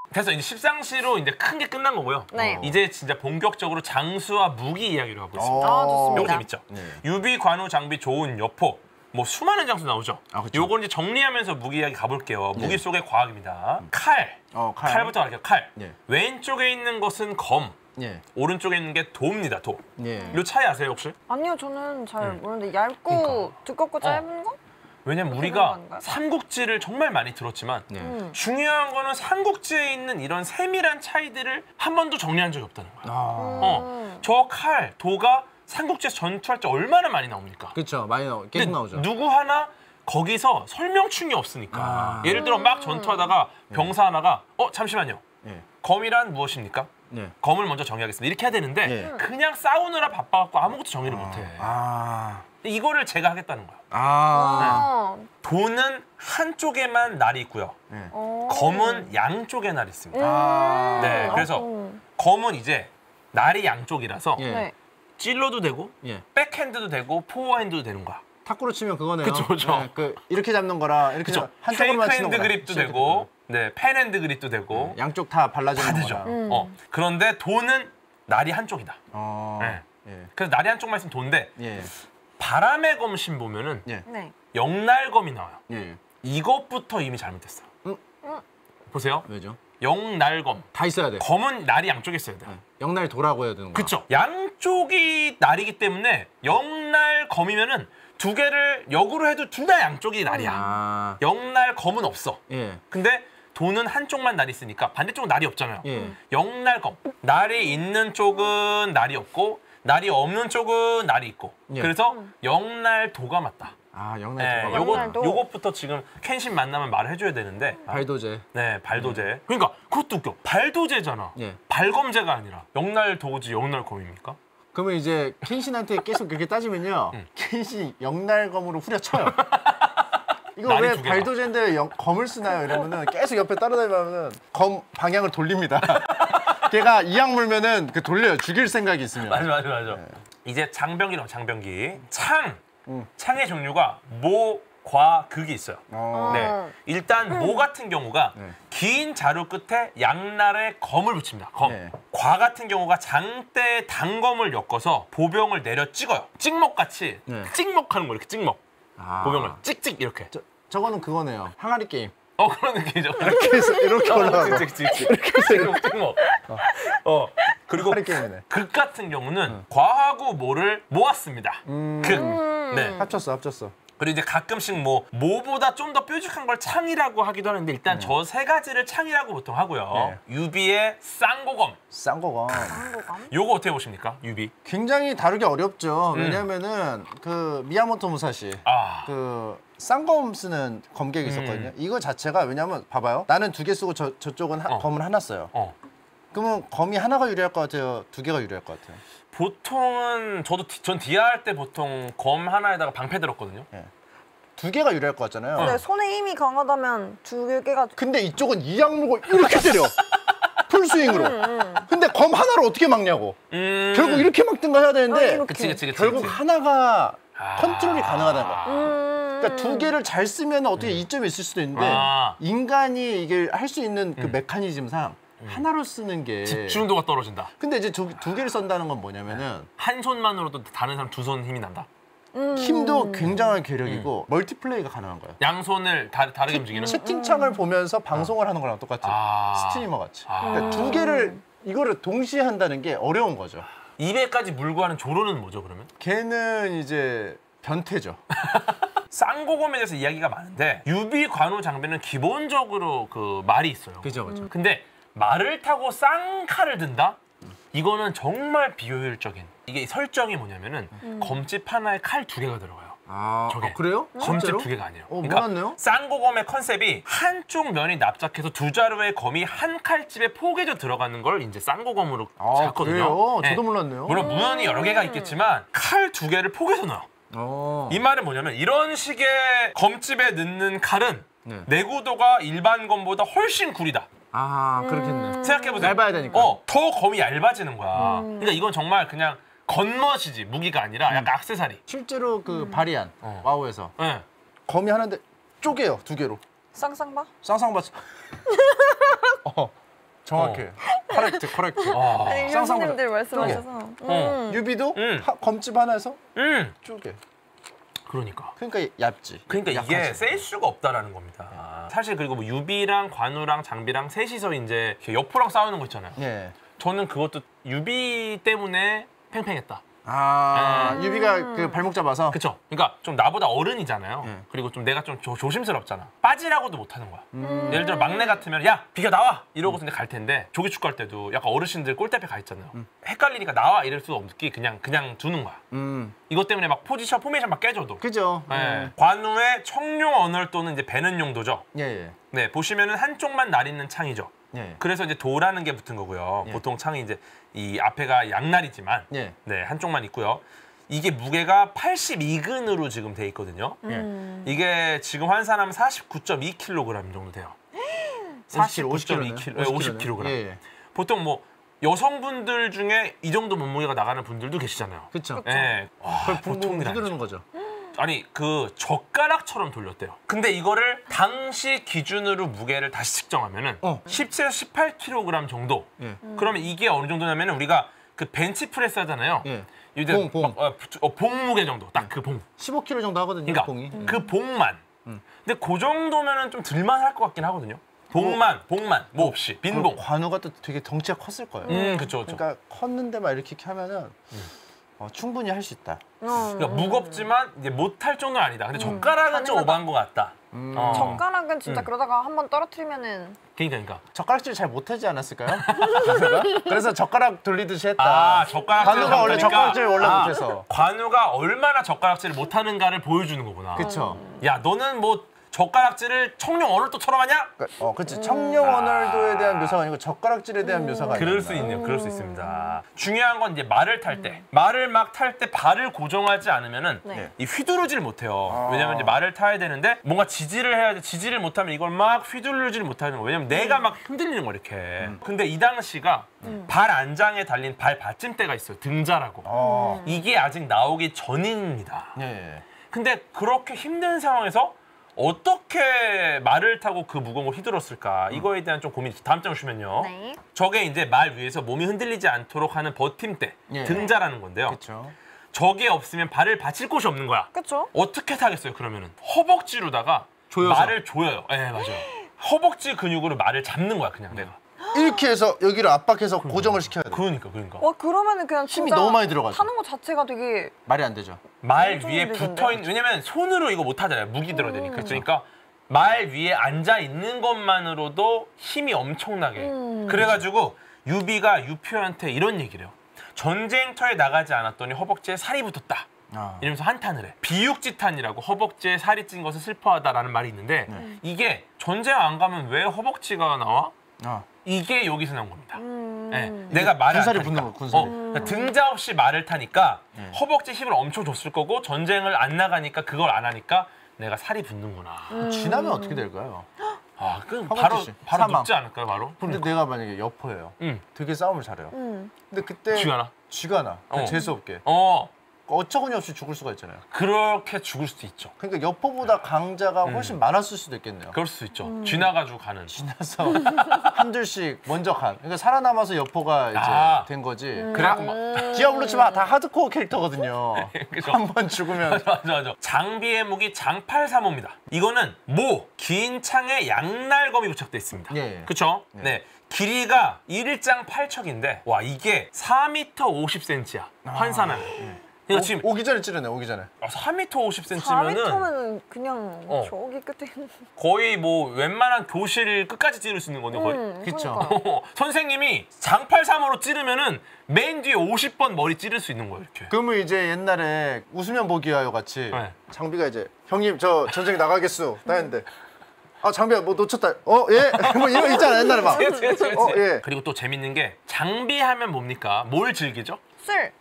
그래서 이제 십상시로 이제 큰 게 끝난 거고요. 이제 진짜 본격적으로 장수와 무기 이야기를 하고 있습니다. 좋습니다. 요거 재밌죠? 유비, 관우, 장비, 조은, 여포 뭐 수많은 장수 나오죠. 요걸 이제 정리하면서 무기 이야기 가볼게요. 무기 속의 과학입니다. 칼. 칼부터 갈게요. 칼. 왼쪽에 있는 것은 검. 오른쪽에 있는 게 도입니다. 도. 요 차이 아세요 혹시? 아니요, 저는 잘 모르는데 얇고 두껍고 짧은 거? 왜냐면 우리가 삼국지를 정말 많이 들었지만 중요한 거는 삼국지에 있는 이런 세밀한 차이들을 한 번도 정리한 적이 없다는 거야. 저 칼, 도가 삼국지에서 전투할 때 얼마나 많이 나옵니까? 그렇죠. 많이 계속 나오죠. 누구 하나 거기서 설명충이 없으니까. 예를 들어 막 전투하다가 병사 하나가 잠시만요. 검이란 무엇입니까? 검을 먼저 정의하겠습니다. 이렇게 해야 되는데 그냥 싸우느라 바빠갖고 아무것도 정의를 못해. 이거를 제가 하겠다는 거야. 도는 한쪽에만 날이 있고요. 검은 양쪽에 날이 있습니다. 네, 그래서 검은 이제 날이 양쪽이라서 찔러도 되고 백핸드도 되고 포어핸드도 되는 거야. 탁구로 치면 그거네요. 그쵸. 이렇게 잡는 거라 이렇게 그쵸. 한쪽으로만 치는 페이크 핸드 거라. 그립도 되고 네, 펜앤드 그립도 되고 양쪽 다 발라주는 다 되죠. 거라. 그런데 돈은 날이 한쪽이다. 예. 그래서 날이 한쪽만 있으면 돈인데 예. 바람의 검신 보면은 예. 네. 영날검이 나와요. 예. 이것부터 이미 잘못됐어요. 보세요. 왜죠? 영날검. 다 있어야 돼. 검은 날이 양쪽에 있어야 돼요. 영날 도라고 해야 되는 거야. 그쵸. 양쪽이 날이기 때문에 영날검이면은 두 개를 역으로 해도 둘 다 양쪽이 날이야. 아. 영날검은 없어. 예. 근데 돈은 한쪽만 날이 있으니까 반대쪽은 날이 없잖아요. 예. 영날검. 날이 있는 쪽은 날이 없고 날이 없는 쪽은 날이 있고. 예. 그래서 영날도가 맞다. 아, 네, 영날 도라고. 영날도. 요것부터 지금 켄신 만나면 말을 해줘야 되는데. 발도제. 네, 발도제. 그러니까 그것도 웃겨. 발도제잖아. 예. 발검제가 아니라 영날도지 영날검입니까? 그러면 이제 켄신한테 계속 그렇게 따지면요. 켄신 영날검으로 후려쳐요. 이거 날이 왜 두 개나. 발도제인데 검을 쓰나요? 이러면은 계속 옆에 따라다니면은 검 방향을 돌립니다. 걔가 이악 물면은 그 돌려요. 죽일 생각이 있으면. 맞아. 이제 장병기라고 장병기. 창의 종류가 모, 과, 극이 있어요. 네. 일단 모 같은 경우가 네. 긴 자루 끝에 양날에 검을 붙입니다. 검. 네. 과 같은 경우가 장대에 단검을 엮어서 보병을 내려 찍어요. 찍먹같이 네. 찍먹하는 거 이렇게 찍먹. 아. 보병을 찍찍 이렇게. 저거는 그거네요. 항아리 게임. 그런 느낌이죠. 이렇게 해서 이렇게 올라가고. 찍먹. 그리고 항아리 게임이네. 극 같은 경우는 과하고 모를 모았습니다. 극. 네. 합쳤어. 그리고 이제 가끔씩 모보다 좀 더 뾰족한 걸 창이라고 하기도 하는데 일단 저 세 가지를 창이라고 보통 하고요. 유비의 쌍고검. 쌍거가 한국감. 요거 어떻게 보십니까? 유비. 굉장히 다루기 어렵죠. 왜냐면은 그 미야모토 무사시 그 쌍검 쓰는 검객이 있었거든요. 이거 자체가 왜냐면 봐봐요. 나는 2개 쓰고 저쪽은 검을 하나 써요. 그러면 검이 하나가 유리할 것 같아요? 2개가 유리할 것 같아요? 보통은 전 디아 할 때 보통 검 하나에다가 방패 들었거든요. 2개가 유리할 것 같잖아요. 근데 손에 힘이 강하다면 2개가 근데 이쪽은 이악 물고 이렇게 때려. 풀스윙으로. 근데 검 하나로 어떻게 막냐고. 결국 이렇게 막든가 해야 되는데 이렇게. 그치. 결국 하나가 컨트롤이 가능하다는 거야. 음. 그러니까 2개를 잘 쓰면 어떻게 이점이 있을 수도 있는데 인간이 이게 할 수 있는 그 메커니즘상 하나로 쓰는 게 집중도가 떨어진다. 근데 이제 두 개를 쓴다는 건 뭐냐면은 한 손만으로도 다른 사람 2손 힘이 난다. 힘도 굉장한 괴력이고 멀티플레이가 가능한 거예요. 양손을 다르게 움직이는. 채팅창을 보면서 방송을 하는 거랑 똑같아요. 스트리머 같이. 그러니까 2개를 이거를 동시에 한다는 게 어려운 거죠. 입에까지 물고 하는 조로는 뭐죠 그러면? 걔는 이제 변태죠. 쌍고검에 대해서 이야기가 많은데 유비 관우 장비는 기본적으로 그 말이 있어요. 그죠. 근데 말을 타고 쌍칼을 든다? 이거는 정말 비효율적인. 이게 설정이 뭐냐면은 검집 하나에 칼 2개가 들어가요. 저게. 그래요? 검집 실제로? 2개가 아니에요. 몰랐네요. 쌍고검의 컨셉이 한쪽 면이 납작해서 2자루의 검이 한 칼집에 포개져 들어가는 걸 이제 쌍고검으로 잡거든요. 그래요? 네. 저도 몰랐네요. 물론 무연이 여러 개가 있겠지만 칼 2개를 포개서 넣어요. 이 말은 뭐냐면 이런 식의 검집에 넣는 칼은 내구도가 일반 검보다 훨씬 구리다. 그렇겠네. 생각해보세요. 얇아야 되니까. 더 검이 얇아지는 거야. 그러니까 이건 정말 그냥 겉멋이지 무기가 아니라 약간 액세서리. 실제로 그 바리안 와우에서 네. 검이 하나인데 쪼개요 2개로. 쌍쌍바? 쌍쌍받. 정확해. 커렉트. 아니, 쌍쌍바. 교수님들 말씀하셔서. 유비도 검집 하나에서 쪼개. 그러니까 얇지. 이게 약하지. 셀 수가 없다라는 겁니다. 사실 그리고 뭐 유비랑 관우랑 장비랑 셋이서 이제 이렇게 옆으로 싸우는 거 있잖아요. 예. 저는 그것도 유비 때문에 팽팽했다. 유비가 그 발목 잡아서. 그쵸? 그러니까 좀 나보다 어른이잖아요. 그리고 좀 내가 좀 조심스럽잖아. 빠지라고도 못하는 거야. 예를 들어 막내 같으면 야 비켜 나와 이러고서 이제 갈 텐데 조기 축구할 때도 약간 어르신들 골대 앞에 가 있잖아요. 헷갈리니까 나와 이럴 수 없기 그냥 두는 거야. 이것 때문에 막 포메이션 막 깨져도. 그죠. 네. 관우의 청룡 언얼 또는 이제 배는 용도죠. 예. 네, 보시면은 한쪽만 날 있는 창이죠. 예. 그래서 이제 도라는 게 붙은 거고요. 보통 창이 이제 이 앞에가 양날이지만 예. 네, 한쪽만 있고요. 이게 무게가 82근으로 지금 돼 있거든요. 이게 지금 환산하면 49.2kg 정도 돼요. 49.2kg, 50kg. 예. 보통 뭐 여성분들 중에 이 정도 몸무게가 나가는 분들도 계시잖아요. 그렇죠. 네. 와, 보통이라. 두드리는 거죠. 아니 그 젓가락처럼 돌렸대요. 근데 이거를 당시 기준으로 무게를 다시 측정하면은 17에서 18kg 정도. 그러면 이게 어느 정도냐면은 우리가 그 벤치프레스 하잖아요. 봉. 봉 무게 정도. 딱 그 봉. 15kg 정도 하거든요. 그러니까 봉이. 그 봉만. 근데 그 정도면은 좀 들만할 것 같긴 하거든요. 봉만 뭐 없이 빈 봉. 관우가 또 되게 덩치가 컸을 거예요. 그쵸. 그러니까 컸는데 막 이렇게 하면은 충분히 할 수 있다. 그러니까 무겁지만 이제 못할 정도는 아니다. 근데 젓가락은 좀 오버한 것 같다. 젓가락은 진짜 그러다가 한번 떨어뜨리면은 그러니까. 젓가락질 잘 못하지 않았을까요? 그래서 젓가락 돌리듯이 했다. 아, 젓가락질 관우가 원래 못하니까? 젓가락질 원래 못해서. 관우가 얼마나 젓가락질을 못하는가를 보여주는 거구나. 그쵸. 야, 너는 뭐 젓가락질을 청룡 언어도처럼 하냐? 그치. 청룡 언어도에 대한 묘사가 아니고 젓가락질에 대한 묘사가 아니야. 그럴 수 있네요. 그럴 수 있습니다. 중요한 건 이제 말을 탈 때, 말을 막 탈 때 발을 고정하지 않으면은 네. 이 휘두르질 못해요. 왜냐면 이제 말을 타야 되는데 뭔가 지지를 해야 돼. 지지를 못하면 이걸 막 휘두르질 못하는 거. 왜냐면 내가 막 흔들리는 거 이렇게. 근데 이 당시가 발 안장에 달린 발 받침대가 있어요. 등자라고. 이게 아직 나오기 전입니다. 예. 근데 그렇게 힘든 상황에서 어떻게 말을 타고 그 무거운 걸 휘둘렀을까? 이거에 대한 좀 고민이 있어요. 다음 장 주시면요. 네. 저게 이제 말 위에서 몸이 흔들리지 않도록 하는 버팀대, 예. 등자라는 건데요. 그쵸. 저게 없으면 발을 받칠 곳이 없는 거야. 그쵸? 어떻게 타겠어요, 그러면은? 허벅지로다가 조여서. 말을 조여요. 네, 맞아요. 허벅지 근육으로 말을 잡는 거야, 그냥 내가. 이렇게 해서 여기를 압박해서 고정을 시켜야 돼. 그러니까. 와 그러면은 그냥 힘이 진짜 너무 많이 들어가죠. 타는 것 자체가 되게 말이 안 되죠. 말 엄청 위에 힘들던데. 붙어있는, 왜냐면 손으로 이거 못 하잖아요. 무기 들어야 되니까. 그러니까 말 위에 앉아 있는 것만으로도 힘이 엄청나게. 그래가지고 유비가 유표한테 이런 얘기를 해요. 전쟁터에 나가지 않았더니 허벅지에 살이 붙었다. 이러면서 한탄을 해. 비육지탄이라고 허벅지에 살이 찐 것을 슬퍼하다라는 말이 있는데 이게 전쟁 안 가면 왜 허벅지가 나와? 이게 여기서 나온 겁니다. 네, 내가 말을 군살이 안 붙는 타니까. 거, 군살이. 그러니까 등자 없이 말을 타니까 허벅지 힘을 엄청 줬을 거고 전쟁을 안 나가니까 그걸 안 하니까 내가 살이 붙는구나. 쥐나면 어떻게 될까요? 아, 그 허벅지 바로 사망. 눕지 않을까요, 바로? 근데 내가 만약에 여포예요. 되게 싸움을 잘해요. 근데 그때 쥐가 나? 쥐가 나. 재수 없게. 어처구니 없이 죽을 수가 있잖아요. 그렇게 죽을 수도 있죠. 그러니까 여포보다 강자가 훨씬 많았을 수도 있겠네요. 그럴 수도 있죠. 쥐나가지고 가는. 그래서 한 줄씩 먼저 간. 그러니까 살아남아서 여포가 이제 된 거지. 그래갖고 막 디아블로 치면 다 하드코어 캐릭터거든요. 그죠. 한 번 죽으면. 맞아. 장비의 무기 장팔사모입니다. 이거는 긴 창에 양날검이 부착돼 있습니다. 예. 그렇죠? 네. 길이가 1장 8척인데 와 이게 4m 50cm야. 환산하면. 그러니까 지금 오기 전에 찌르네, 오기 전에. 4m 50cm면은 4m면 그냥 저기 끝에 있는 거의 뭐 웬만한 교실 끝까지 찌를 수 있는 건데 거의. 그쵸. 그러니까. 선생님이 장팔삼으로 찌르면은 맨 뒤에 50번 머리 찌를 수 있는 거예요, 이렇게. 그러면 이제 옛날에 웃으면 보기 하여 같이 네. 장비가 이제 형님 저 전쟁 나가겠수 따였는데 아 장비야 뭐 놓쳤다 예? 뭐 이런 거 있잖아 옛날에 막 그치. 예. 그리고 또 재밌는 게 장비하면 뭡니까? 뭘 즐기죠? 술.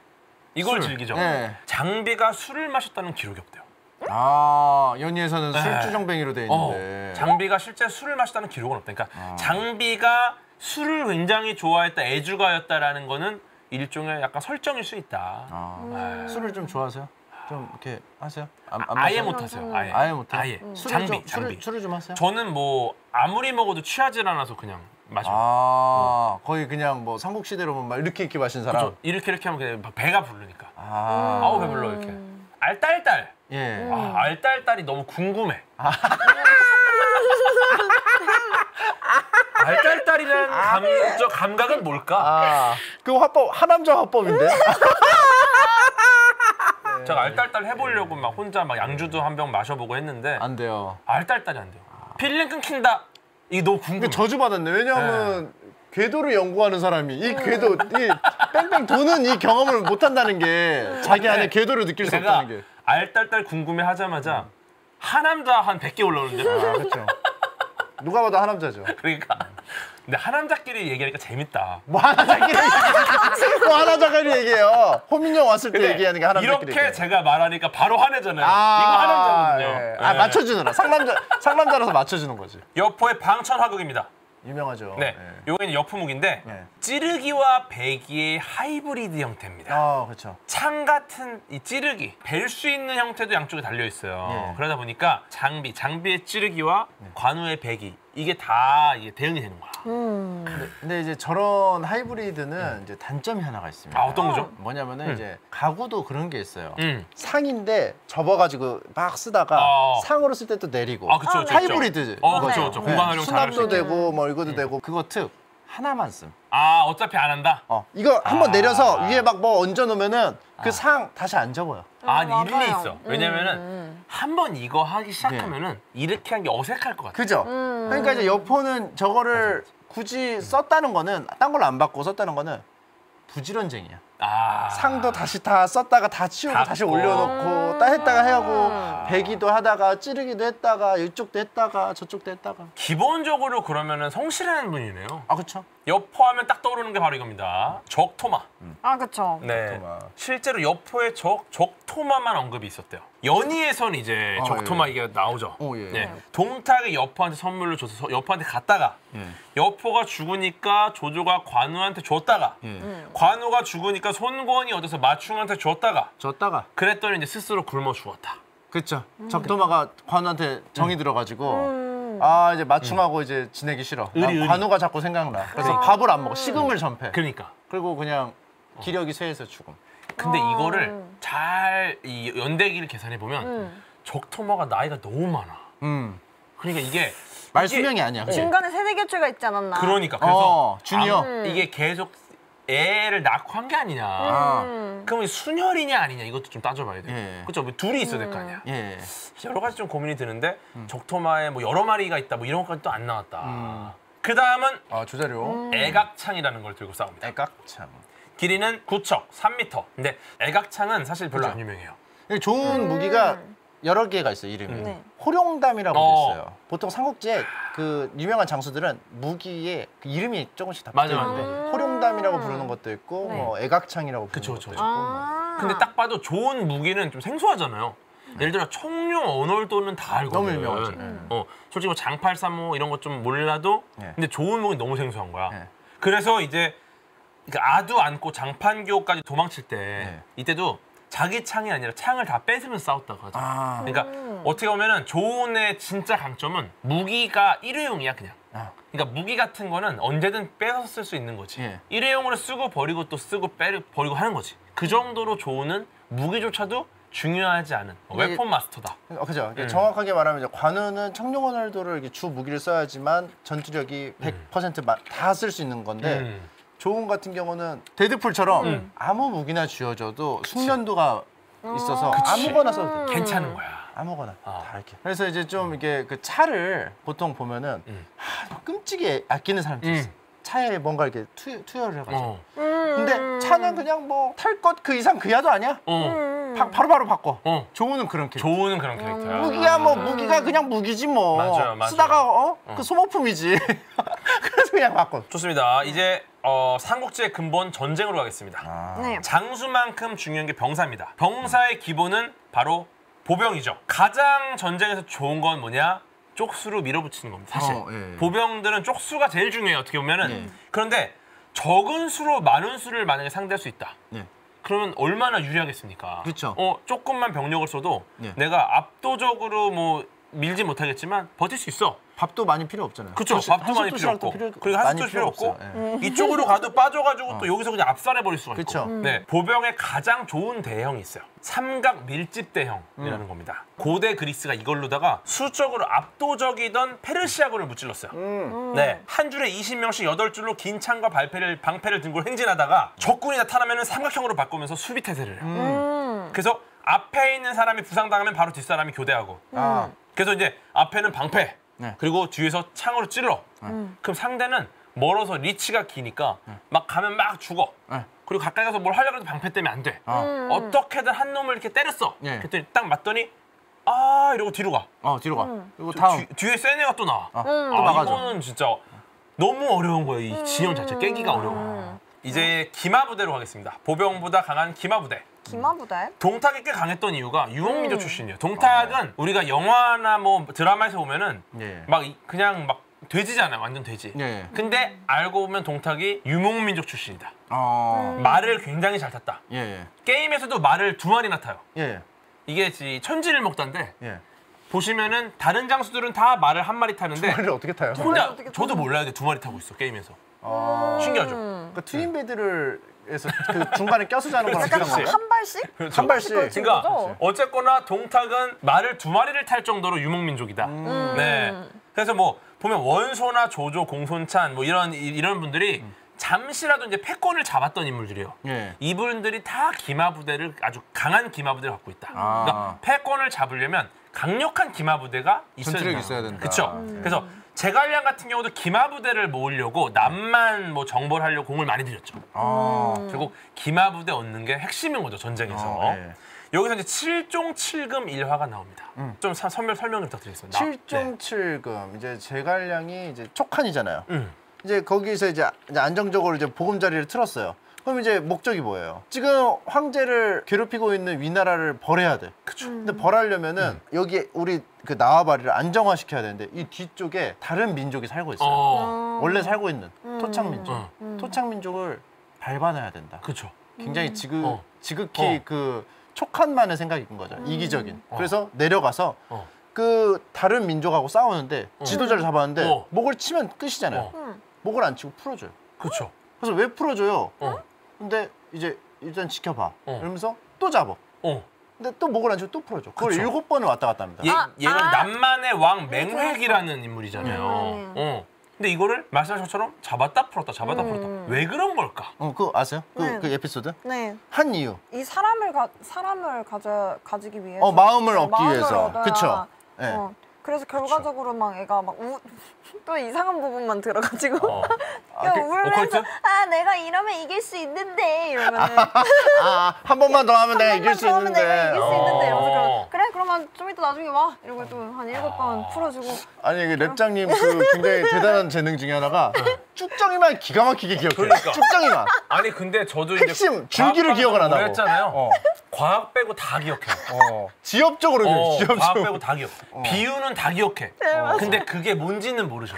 이걸 술. 즐기죠. 네. 장비가 술을 마셨다는 기록이 없대요. 아 연희에서는 네. 술주정뱅이로 돼 있는데 장비가 실제 술을 마셨다는 기록은 없다. 그러니까 장비가 술을 굉장히 좋아했다, 애주가였다라는 거는 일종의 약간 설정일 수 있다. 술을 좀 좋아하세요? 좀 이렇게 하세요? 안 아예 마셔요? 못하세요. 아예 못해요? 아예. 술을 장비. 술을 좀 하세요? 저는 뭐 아무리 먹어도 취하질 않아서 그냥 마셔요. 거의 그냥 뭐 삼국시대로 보면 막 이렇게 마신 사람. 그렇죠. 이렇게 하면 그냥 막 배가 부르니까. 아, 아우 배불러 이렇게. 알딸딸. 예. 알딸딸이 너무 궁금해. 알딸딸이라는 감각은 뭘까? 그 화법 하남자 화법인데. 제가 알딸딸 해보려고 막 혼자 막 양주도 한 병 마셔보고 했는데 안 돼요. 알딸딸이 안 돼요. 필름 끊긴다. 이게 너무 궁금해. 저주 받았네. 왜냐하면 궤도를 연구하는 사람이 이 궤도 이 뺑뺑 도는 이 경험을 못 한다는 게 자기 안에 궤도를 느낄 수 제가 없다는 게. 알딸딸 궁금해 하자마자 하남자 한 100개 올라오는데. 그렇죠. 누가 봐도 하남자죠. 그러니까. 근데 하남자끼리 얘기하니까 재밌다. 뭐 하남자끼리 뭐 하남자끼리 얘기해요. 호민영 왔을 때 얘기하는 게 하남자끼리. 이렇게 얘기해요. 제가 말하니까 바로 화내잖아요. 이거 하남자거든요. 예. 맞춰주느라 상남자라서 맞춰주는 거지. 여포의 방천하극입니다. 유명하죠. 네, 예. 요거는 여푸묵인데 예. 찌르기와 배기의 하이브리드 형태입니다. 그렇죠. 창 같은 이 찌르기, 벨 수 있는 형태도 양쪽에 달려 있어요. 예. 그러다 보니까 장비의 찌르기와 관우의 배기 이게 다 이게 대응이 되는 거야. 근데 이제 저런 하이브리드는 이제 단점이 하나가 있습니다. 아, 어떤 거죠? 뭐냐면은 이제 가구도 그런 게 있어요. 음. 상인데 접어가지고 막 쓰다가 상으로 쓸 때 또 내리고. 아, 그쵸, 그쵸, 하이브리드. 그쵸. 공간 활용 잘할 수 수납도 있고. 되고 뭐 이것도 되고. 그거 특 하나만 씀. 아, 어차피 안 한다? 이거 한번 내려서 위에 막 뭐 얹어 놓으면은 그 상 다시 안 접어요. 아, 맞아요. 일리 있어. 왜냐면은 한 번 이거 하기 시작하면은 이렇게 한 게 어색할 것 같아. 그죠? 그러니까 이제 여포는 저거를 굳이 썼다는 거는 딴 걸로 안 받고 썼다는 거는 부지런쟁이야. 아. 상도 다시 다 썼다가 다 치우고 다시 닫고. 올려놓고 따 했다가 해하고 배기도 하다가 찌르기도 했다가 이쪽도 했다가 저쪽도 했다가. 기본적으로 그러면은 성실한 분이네요. 아 그렇죠. 여포하면 딱 떠오르는 게 바로 이겁니다. 적토마. 아, 그쵸. 네. 적토마. 실제로 여포에 적토마만 언급이 있었대요. 연희에선 이제 적토마 예. 이게 나오죠. 예. 네. 동탁이 여포한테 선물로 줘서 여포한테 갔다가 예. 여포가 죽으니까 조조가 관우한테 줬다가 관우가 죽으니까 손권이 얻어서 마충한테 줬다가 졌다가. 그랬더니 이제 스스로 굶어 죽었다. 그렇죠. 적토마가 관우한테 정이 들어가지고 아 이제 맞춤하고 이제 지내기 싫어. 의리. 관우가 자꾸 생각나. 그래서 밥을 안 먹어. 식음을 전폐. 그러니까. 그리고 그냥 기력이 쇠해서 죽음. 근데 이거를 잘 이 연대기를 계산해 보면 적토마가 나이가 너무 많아. 그러니까 이게 말 수명이 아니야. 그치? 중간에 세대 교체가 있지 않았나? 그러니까 그래서 주니어. 이게 계속 애를 낳고 한 게 아니냐. 그럼 수녀리냐 아니냐 이것도 좀 따져봐야 돼. 예. 그렇죠? 뭐 둘이 있어야 될 거 아니야. 예. 여러 가지 좀 고민이 드는데 적토마에 뭐 여러 마리가 있다 뭐 이런 것까지 또 안 나왔다. 그 다음은 조자료. 애각창이라는 걸 들고 싸웁니다. 애각창. 길이는 9척, 3m. 근데 애각창은 사실 별로 안 유명해요. 좋은 무기가 여러 개가 있어요, 이름이. 네. 호룡담이라고 있어요. 보통 삼국지에 그 유명한 장수들은 무기에 그 이름이 조금씩 다 맞아, 붙어 있는데 호룡담이라고 부르는 것도 있고 뭐 애각창이라고 부르는 것도 있고. 근데 딱 봐도 좋은 무기는 좀 생소하잖아요. 예를 들어 청룡 언월도는 다 알거든. 너무 유명하지. 솔직히 뭐 장팔삼호 이런 것 좀 몰라도 근데 좋은 무기 너무 생소한 거야. 네. 그래서 이제 아두 안고 장판교까지 도망칠 때 이때도 자기 창이 아니라 창을 다 뺏으면서 싸웠다고 하죠. 그러니까 어떻게 보면은 조은의 진짜 강점은 무기가 일회용이야 그냥. 그러니까 무기 같은 거는 언제든 빼서 쓸 수 있는 거지. 일회용으로 쓰고 버리고 또 쓰고 버리고 하는 거지. 그 정도로 조은은 무기조차도 중요하지 않은 웨폰 마스터다. 그죠. 정확하게 말하면 이제 관우는 청룡원월도를 이렇게 주 무기를 써야지만 전투력이 100%다 쓸 수 있는 건데 조은 같은 경우는 데드풀처럼 아무 무기나 쥐어줘도 숙련도가 있어서 아무거나 써도 돼. 괜찮은 거야. 아무거나 다 이렇게. 그래서 이제 좀 이렇게 그 차를 보통 보면은 끔찍이 아끼는 사람들이 있어. 차에 뭔가 이렇게 투여를 해가지고. 근데 차는 그냥 뭐 탈 것 그 이상 그 야도 아니야. 바로바로 바꿔. 조은은 그런 캐릭터. 조은은 그런 캐릭터야. 무기야 뭐 무기가 그냥 무기지 뭐. 맞아. 쓰다가 그 소모품이지. 그래서 그냥 바꿔. 좋습니다. 이제 삼국지의 근본 전쟁으로 가겠습니다. 네. 장수만큼 중요한 게 병사입니다. 병사의 기본은 바로 보병이죠. 가장 전쟁에서 좋은 건 뭐냐? 쪽수로 밀어붙이는 겁니다. 사실 보병들은 쪽수가 제일 중요해요. 어떻게 보면은. 그런데 적은 수로 많은 수를 만약에 상대할 수 있다. 그러면 얼마나 유리하겠습니까? 그렇죠. 조금만 병력을 써도 내가 압도적으로 뭐 밀지 못하겠지만 버틸 수 있어. 밥도 많이 필요 없잖아요. 그렇죠. 밥도 많이 필요 없고. 그리고 한식도 필요 없고. 이쪽으로 가도 빠져가지고 또 여기서 그냥 압살해버릴 수가 있고. 네, 보병의 가장 좋은 대형이 있어요. 삼각 밀집 대형이라는 겁니다. 고대 그리스가 이걸로다가 수적으로 압도적이던 페르시아군을 무찔렀어요. 네, 한 줄에 20명씩 8줄로 긴 창과 방패를 들고 행진하다가 적군이 나타나면 삼각형으로 바꾸면서 수비 태세를 해요. 그래서 앞에 있는 사람이 부상당하면 바로 뒷사람이 교대하고. 그래서 이제 앞에는 방패. 그리고 뒤에서 창으로 찔러. 그럼 상대는 멀어서 리치가 기니까 막 가면 막 죽어. 그리고 가까이 가서 뭘 하려고 해도 방패 때문에 안 돼. 어떻게든 한 놈을 이렇게 때렸어. 그랬더니 딱 맞더니 이러고 뒤로 가. 뒤로 가. 그리고 다음 뒤에 센 애가 또 나와. 이거는 진짜 너무 어려운 거예요. 이 진영 자체 깨기가 어려워. 이제 기마부대로 가겠습니다. 보병보다 강한 기마부대. 기마부대? 동탁이 꽤 강했던 이유가 유목민족 출신이에요. 동탁은 우리가 영화나 뭐 드라마에서 보면은 막 그냥 막 돼지잖아요. 완전 돼지. 예. 근데 알고 보면 동탁이 유목민족 출신이다. 어. 말을 굉장히 잘 탔다. 예, 예. 게임에서도 말을 2마리나 타요. 예. 이게 천지를 먹다인데 예. 보시면은 다른 장수들은 다 말을 1마리 타는데 말을 어떻게 타요? 혼자 어떻게 저도 몰라요. 2마리 타고 있어 게임에서. 아. 신기하죠. 그러니까 트윈베드를 해서 그 중간에 껴서 자는 거랑 약간 비슷한 거예요? 한 발씩? 그렇죠. 한 발씩. 걸친 그러니까 거죠? 어쨌거나 동탁은 말을 2마리를 탈 정도로 유목민족이다. 네. 그래서 뭐 보면 원소나 조조, 공손찬 뭐 이런 분들이 잠시라도 이제 패권을 잡았던 인물들이에요. 예. 이분들이 다 기마부대를 아주 강한 기마부대를 갖고 있다. 아. 그러니까 패권을 잡으려면 강력한 기마부대가 전투력이 있어야 된다. 그렇죠. 그래서 제갈량 같은 경우도 기마부대를 모으려고 남만 뭐 정벌 하려고 공을 많이 들였죠. 아. 결국 기마부대 얻는 게 핵심인 거죠 전쟁에서. 예. 여기서 이제 7종 7금 1화가 나옵니다. 좀 설명 부탁드리겠습니다. 7종 7금 이제 제갈량이 이제 촉한이잖아요. 네. 이제 거기서 이제 안정적으로 이제 보금자리를 틀었어요. 그럼 이제 목적이 뭐예요? 지금 황제를 괴롭히고 있는 위나라를 벌해야 돼. 그쵸. 근데 벌하려면은 여기 우리 그 나와바리를 안정화시켜야 되는데 이 뒤쪽에 다른 민족이 살고 있어요. 원래 살고 있는 토착 민족. 토착 민족을 밟아놔야 된다. 그렇죠. 굉장히 어. 지극히 그 촉한만의 생각인 거죠. 이기적인. 그래서 내려가서 그 다른 민족하고 싸우는데 지도자를 잡았는데 목을 치면 끝이잖아요. 목을 안 치고 풀어줘요. 그렇죠. 그래서 왜 풀어줘요? 근데 이제 일단 지켜봐. 이러면서 또 잡아. 근데 또 목을 안 치고 또 풀어줘. 그걸 그쵸. 7번을 왔다 갔다 합니다. 얘가 남만의 왕 맹획이라는 인물이잖아요. 근데 이거를 말씀하신 것처럼 잡았다 풀었다 잡았다 풀었다. 왜 그런 걸까? 그거 아세요? 네. 그 에피소드? 네. 한 이유. 이 사람을 가지기 위해서. 마음을 얻기 마음을 위해서. 얻어야, 그쵸. 네. 그래서 결과적으로 막 애가 막 또 이상한 부분만 들어가지고 울면서 오컬트? 내가 이러면 이길 수 있는데 이러면은 한 번만 더 하면 내가 이길 수 한 번만 더 하면 있는데. 내가 이길 수 있는데 이러면서 그래 그러면 좀 이따 나중에 와 이러고 또 한 7번 풀어주고 아니 그 랩장님 그 굉장히 대단한 재능 중에 하나가 쭉정이만 기가 막히게 기억해요. 그러니까. 쭉정이만. 아니 근데 저도 핵심, 이제 줄기를 기억을 안 하고. 했잖아요. 과학 빼고 다 기억해요. 지엽적으로 기억해. 과학 지엽적으로. 빼고 다 기억. 비유는 다 기억해. 근데 그게 뭔지는 모르죠.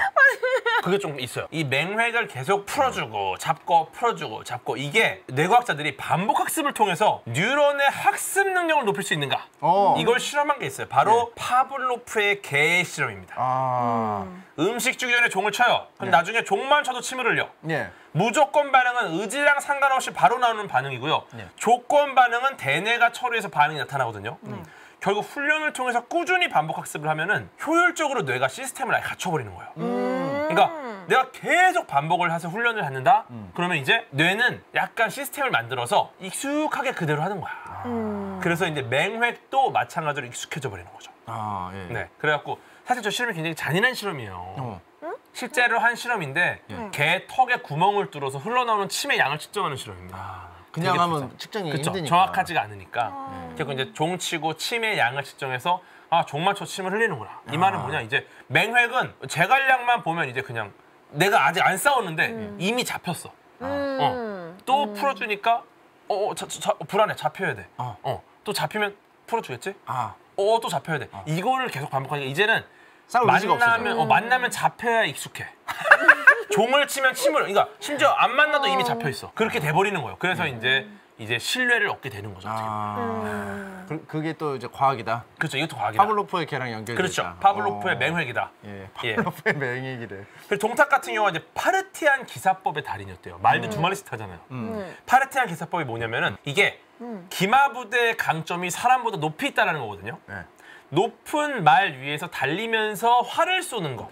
그게 좀 있어요. 이 맹획을 계속 풀어주고 잡고 풀어주고 잡고 이게 뇌과학자들이 반복 학습을 통해서 뉴런의 학습 능력을 높일 수 있는가? 이걸 실험한 게 있어요. 바로 파블로프의 개 실험입니다. 음식 주기 전에 종을 쳐요. 그럼 나중에 종만 쳐도 침을 흘려. 예. 무조건 반응은 의지랑 상관없이 바로 나오는 반응이고요. 조건 반응은 대뇌가 처리해서 반응이 나타나거든요. 결국 훈련을 통해서 꾸준히 반복 학습을 하면은 효율적으로 뇌가 시스템을 아예 갖춰버리는 거예요. 그러니까 내가 계속 반복을 해서 훈련을 갖는다? 그러면 이제 뇌는 약간 시스템을 만들어서 익숙하게 그대로 하는 거야. 그래서 이제 맹획도 마찬가지로 익숙해져 버리는 거죠. 예. 네, 그래갖고 사실 저 실험이 굉장히 잔인한 실험이에요. 실제로 한 실험인데 개 턱에 구멍을 뚫어서 흘러나오는 침의 양을 측정하는 실험입니다. 그냥 하면 측정이 그쵸? 힘드니까. 정확하지가 않으니까. 결국 이제 종 치고 침의 양을 측정해서 종만 쳐 침을 흘리는구나. 이 말은 뭐냐? 이제 맹획은 제갈량만 보면 이제 그냥 내가 아직 안 싸웠는데 이미 잡혔어. 또 풀어주니까 불안해. 잡혀야 돼. 또 잡히면 풀어주겠지? 또 잡혀야 돼. 이거를 계속 반복하니까 이제는 싸울 의지가 없어져. 만나면 잡혀야 익숙해. 종을 치면 침을, 그러니까 심지어 안 만나도 이미 잡혀 있어. 그렇게 돼버리는 거예요. 그래서 이제 신뢰를 얻게 되는 거죠. 그게 또 이제 과학이다. 그렇죠. 이것도 과학이다. 파블로프의 개랑 연결이 그렇죠. 파블로프의 맹획이다. 파블로프의 맹획이래. 그리고 동탁 같은 경우가 이제 파르티안 기사법의 달인이었대요. 말도 2마리씩 타잖아요. 파르티안 기사법이 뭐냐면은 이게 기마부대의 강점이 사람보다 높이 있다는 거거든요. 높은 말 위에서 달리면서 활을 쏘는 거.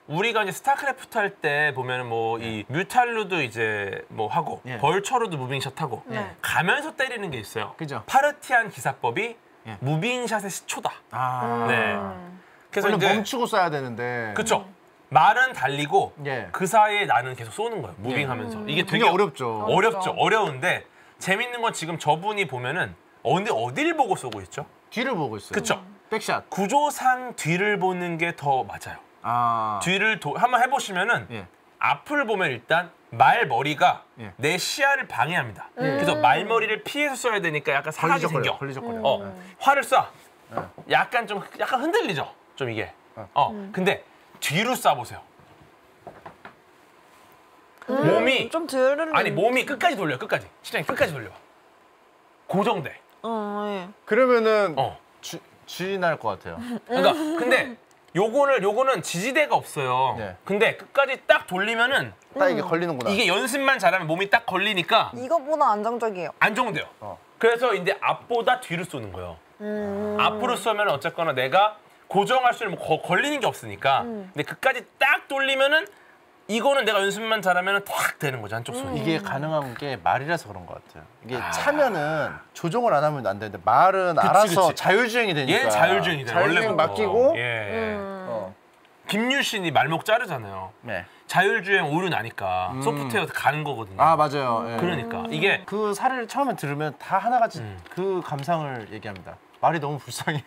우리가 이제 스타크래프트 할 때 보면은 뭐 이 뮤탈루도 이제 뭐 하고 벌처로도 무빙샷 하고 가면서 때리는 게 있어요. 그죠. 파르티안 기사법이 무빙샷의 시초다. 네. 그래서 원래 이제 멈추고 쏴야 되는데. 그렇죠. 말은 달리고 예. 그 사이에 나는 계속 쏘는 거예요. 무빙하면서. 이게 되게 어렵죠. 어렵죠. 어려운데 재밌는 건 지금 저분이 보면은 어딜 보고 쏘고 있죠? 뒤를 보고 있어요. 그렇죠. 백샷. 구조상 뒤를 보는 게 더 맞아요. 뒤를 한번 해보시면은 앞을 보면 일단 말머리가 내 시야를 방해합니다. 그래서 말머리를 피해서 써야 되니까 약간 사각이 생겨. 걸리적거려. 활을 쏴. 약간 흔들리죠. 좀 이게. 근데 뒤로 쏴보세요. 몸이 좀 들을래. 아니 몸이 끝까지 돌려 끝까지 심장이 끝까지 돌려 고정돼. 예. 그러면은 어. 쥐 날 것 같아요. 그러니까 근데 요거는 지지대가 없어요. 네. 근데 끝까지 딱 돌리면은 딱 이게 걸리는구나. 이게 연습만 잘하면 몸이 딱 걸리니까 이것보다 안정적이에요. 안정돼요. 그래서 이제 앞보다 뒤로 쏘는 거예요. 앞으로 쏘면 어쨌거나 내가 고정할 수 있는 뭐 걸리는 게 없으니까. 근데 끝까지 딱 돌리면은 이거는 내가 연습만 잘하면 탁 되는 거죠 한쪽 손이. 이게 가능한 게 말이라서 그런 것 같아요. 이게 차면은 조종을 안 하면 안 되는데 말은 알아서 그치. 자율주행이 되니까. 얘는 자율주행이잖아요. 자율주행 원래부터. 맡기고. 예. 어. 김유신이 말목 자르잖아요. 네. 자율주행 오류 나니까 소프트웨어 가는 거거든요. 아 맞아요. 예. 그러니까 이게 그 사례를 처음에 들으면 다 하나같이 그 감상을 얘기합니다. 말이 너무 불쌍해.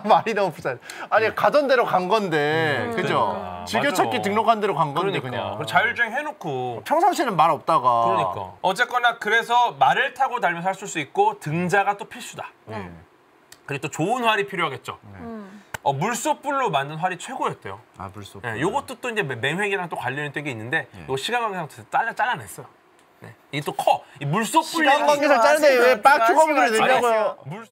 말이 너무 불쌍해. 아니 가던 대로 간 건데, 그죠? 그러니까. 즐겨찾기 맞아. 등록한 대로 간 건데 그러니까 그냥. 그리고 자율주행 해놓고 평상시에는 말 없다가. 그러니까 어쨌거나 그래서 말을 타고 달면서 할 수 있고 등자가 또 필수다. 그리고 또 좋은 활이 필요하겠죠. 물소뿔로 만든 활이 최고였대요. 아 불소. 네, 요것도 또 이제 맹획이랑 또 관련이 된 게 있는데 이거 시간 관계상 잘라냈어요. 네. 이게 또 커. 이 물소뿔 시간 관계상 짜는데 왜 빡 추가물을 넣냐고요. 물